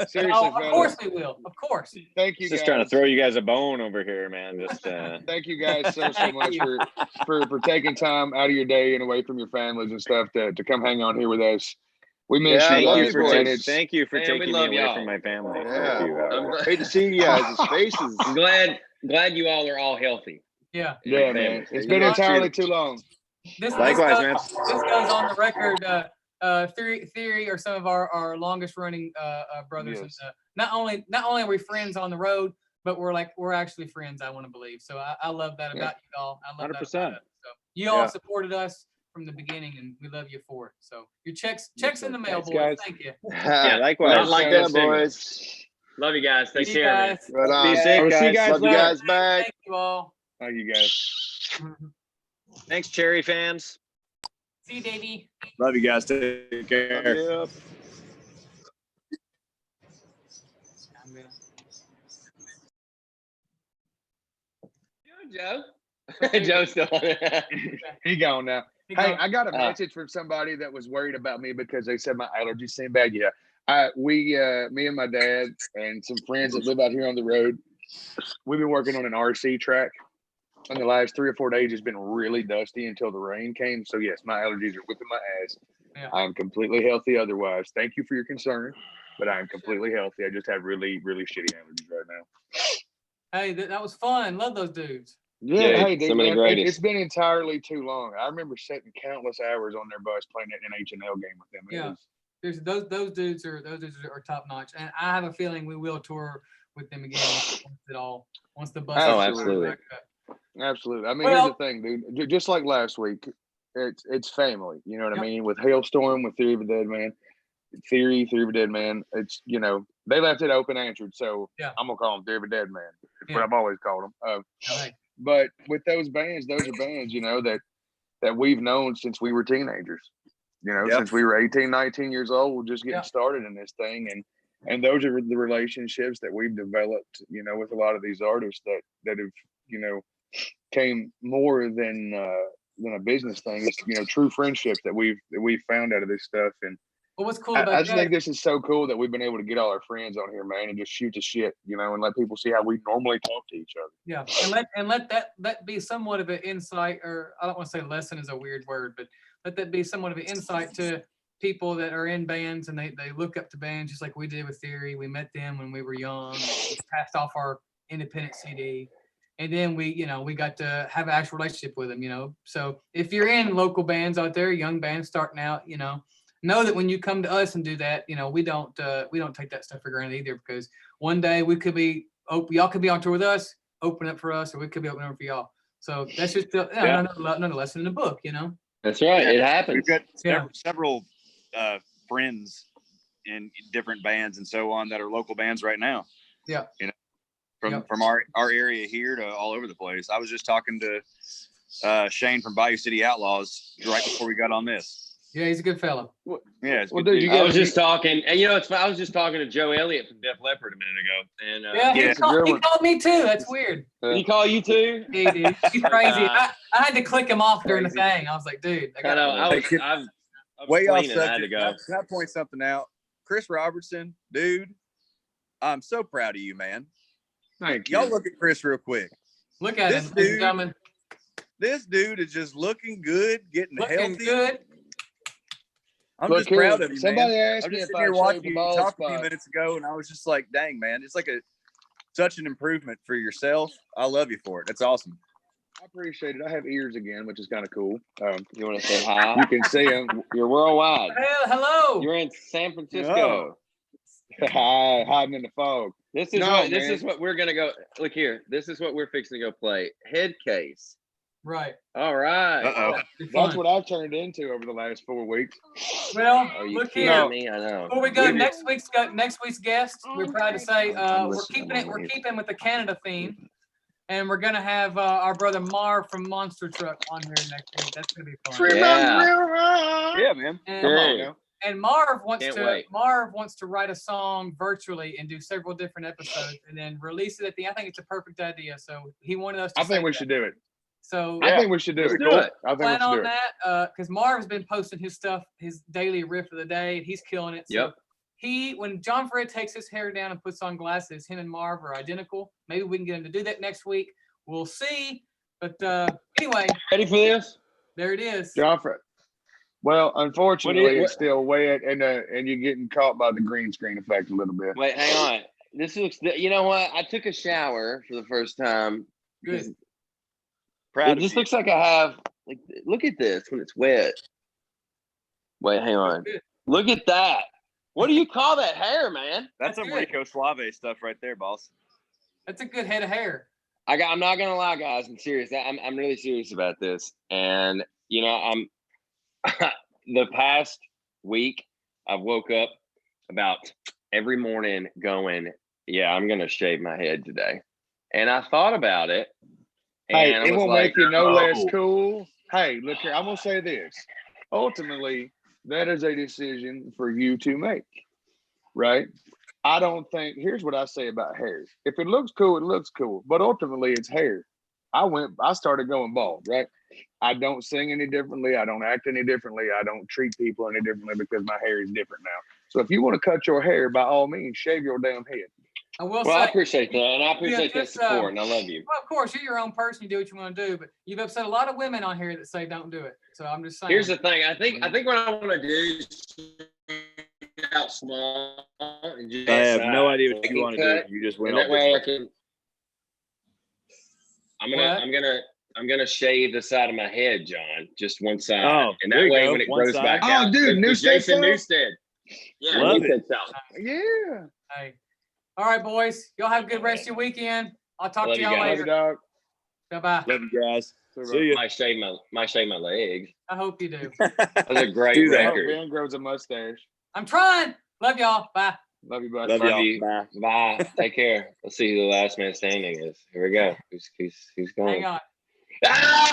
seriously, Oh, of fellas, course we will. Of course. thank you Just guys. trying to throw you guys a bone over here, man. Just Thank you guys so Thank much you. for taking time out of your day and away from your families and stuff to come hang on here with us. We miss Yeah, I you love guys, you for man. boys. It's thank you for Man, we taking me love away y'all. from my family. Yeah. Thank you. I'm Great to see you guys' faces. glad you all are all healthy. Yeah. yeah, man. It's You been guys entirely too. too long. This Likewise, goes, man. This goes on the record. Theory are some of our longest running brothers. Yes. And, not only are we friends on the road, but we're actually friends. I want to believe. So I love that about you all. I love that 100%. about us. So you all Yeah. supported us from the beginning, and we love you for it. So your checks in the mail, Thanks, boys. guys. Thank you. Yeah, likewise. Not like Yeah, those signals. boys. Love you guys. Take See you care, man. guys. Right Be on. safe, I'll see you guys. guys Love you later. guys back. Thank you all. Thank you guys. Thanks, Cherry fans. See you, Davey. Love you guys. Take care. Yep. I'm gonna- Joe. Joe's still on it. He gone now. He Hey, gone. I got a message from somebody that was worried about me because they said my allergies seem bad. Yeah. Me and my dad and some friends that live out here on the road, we've been working on an RC track. And the last 3 or 4 days has been really dusty until the rain came. So yes, my allergies are whipping my ass. Yeah. I'm completely healthy otherwise. Thank you for your concern, but I am completely healthy. I just have really, really shitty allergies right now. Hey, that was fun. Love those dudes. Yeah, Dude, hey, dude, some of the man, greatest. it's been entirely too long. I remember sitting countless hours on their bus playing an NHL game with them. It Yeah. was- There's those dudes are top notch, and I have a feeling we will tour with them again once the bus. Oh, absolutely. Absolutely. I mean, Well- here's the thing, dude. Just like last week, it's family. You know what Yep. I mean? With Hailstorm, with Theory of a Dead Man, Theory of a Dead Man. It's they left it open answered, so Yeah. I'm gonna call them Theory of a Dead Man. It's Yeah. what I've always called them. Hey, But with those bands are bands, that we've known since we were teenagers. Yep. Since we were 18, 19 years old, we're just getting Yeah. started in this thing, and those are the relationships that we've developed, with a lot of these artists that have, came more than a business thing. It's true friendships that we've found out of this stuff, and well, what's cool I about just that? think this is so cool that we've been able to get all our friends on here, man, and just shoot the shit, and let people see how we normally talk to each other. Yeah, and let that be somewhat of an insight, or I don't want to say lesson is a weird word, but let that be somewhat of an insight to people that are in bands and they look up to bands just like we did with Theory. We met them when we were young, we passed off our independent CD, and then we got to have an actual relationship with them. So if you're in local bands out there, young bands starting out, know that when you come to us and do that, we don't take that stuff for granted either, because one day we could be y'all could be on tour with us, open up for us, or we could be opening up for y'all. So that's just another lesson in the book, That's right. It We've happens. got Yeah. several friends in different bands and so on that are local bands right now. Yeah. From our area here to all over the place. I was just talking to Shane from Bayou City Outlaws right before we got on this. Yeah, he's a good fellow. Yeah, it's Well, good dude, to- you I got- was just talking, and it's I was just talking to Joe Elliott from Def Leppard a minute ago, and Yeah, yeah, he it's a good called one. me too. That's weird. did he call you too? He did. He's crazy. I had to click him off during the Crazy. thing. I was like, dude, I I got know. I was way off cleaning, I had to subject. go. Can I point something out? Chris Robertson, dude, I'm so proud of you, man. Thank Y'all you. look at Chris real quick. Look at This him, ladies and dude- gentlemen. This dude is just looking good, getting Looking healthy. good. I'm Look just here, proud of you, somebody man. asked I'm me just if sitting I here shaved watching the you bald talk a few spot. minutes ago, and I was just like, dang, man, it's like such an improvement for yourself. I love you for it. That's awesome. I appreciate it. I have ears again, which is kind of cool. You want to say hi? You can see them. You're worldwide. Hello. You're in San Francisco. Hiding in the fog. This is No, this man. is what we're gonna go. Look here. This is what we're fixing to go play. Head case. Right. All right. Uh-oh. Be That's fun. what I've turned into over the last 4 weeks. Well, Are you look kidding here. me? I know. Before we go, did- next week's guest, we're proud to say we're listening. keeping we're keeping with the Canada theme, and we're gonna have our brother Marv from Monster Truck on here next week. That's gonna be fun. Yeah, man. And, Come on Hey. now. and Marv wants Can't to wait. write a song virtually and do several different episodes and then release it at the. I think it's a perfect idea. So he wanted us to. I think say we that. should do it. So I think we should do Let's it. do it. I think we plan should do on it. that because Marv's been posting his stuff, his daily riff of the day, and he's killing it. So Yep. when John Fred takes his hair down and puts on glasses, him and Marv are identical. Maybe we can get him to do that next week. We'll see. But anyway, Ready for this? there it is. John Fred. Well, unfortunately, what- it's still wet, and you're getting caught by the green screen effect a little bit. Wait, hang on. This looks. You know what? I took a shower for the first time. Good. Proud It of just you. looks like I have. Like, look at this when it's wet. Wait, hang on. Good. Look at that. What do you call that hair, man? That's That's some good. Rico Suave stuff right there, boss. That's a good head of hair. I'm not gonna lie, guys. I'm serious. I'm really serious about this. And you know, I'm the past week I've woke up about every morning going, yeah, I'm gonna shave my head today. And I thought about it. Hey, and I it was will like, make you no less oh. cool. Hey, look here. I'm gonna say this. Ultimately, that is a decision for you to make, right? I don't think. Here's what I say about hair. If it looks cool, it looks cool. But ultimately, it's hair. I started going bald, right? I don't sing any differently. I don't act any differently. I don't treat people any differently because my hair is different now. So if you want to cut your hair, by all means, shave your damn head. I will Well, I say, appreciate that, and I appreciate that just, support, and I love you. well, of course, you're your own person. You do what you want to do, but you've upset a lot of women on here that say don't do it. So I'm just saying. Here's the thing. I think what I want to do is start out small and just I have no idea what I you can want to cut, do. You just went and on that way I this. can. What? I'm gonna shave the side of my head, John, just one side, Oh, and there that you way go, when it one grows side. back Oh, out, dude, the Newstead Jason style? Newstead. Yeah, Love Newstead style. Yeah. Hey. All right, boys. Y'all have a good rest of your weekend. I'll talk Love to you y'all guys. Love you, later. dog. Bye-bye. Love you guys. See you, See bro. you. Might shave my legs. I hope you do. That's a great Do that. I hope record. Ben grows a mustache. I'm trying. Love y'all. Bye. Love you, buddy. Love Love y'all. you. Bye. Bye. Take care. Let's see who the last man standing is. Here we go. Who's Hang going? on. Ah!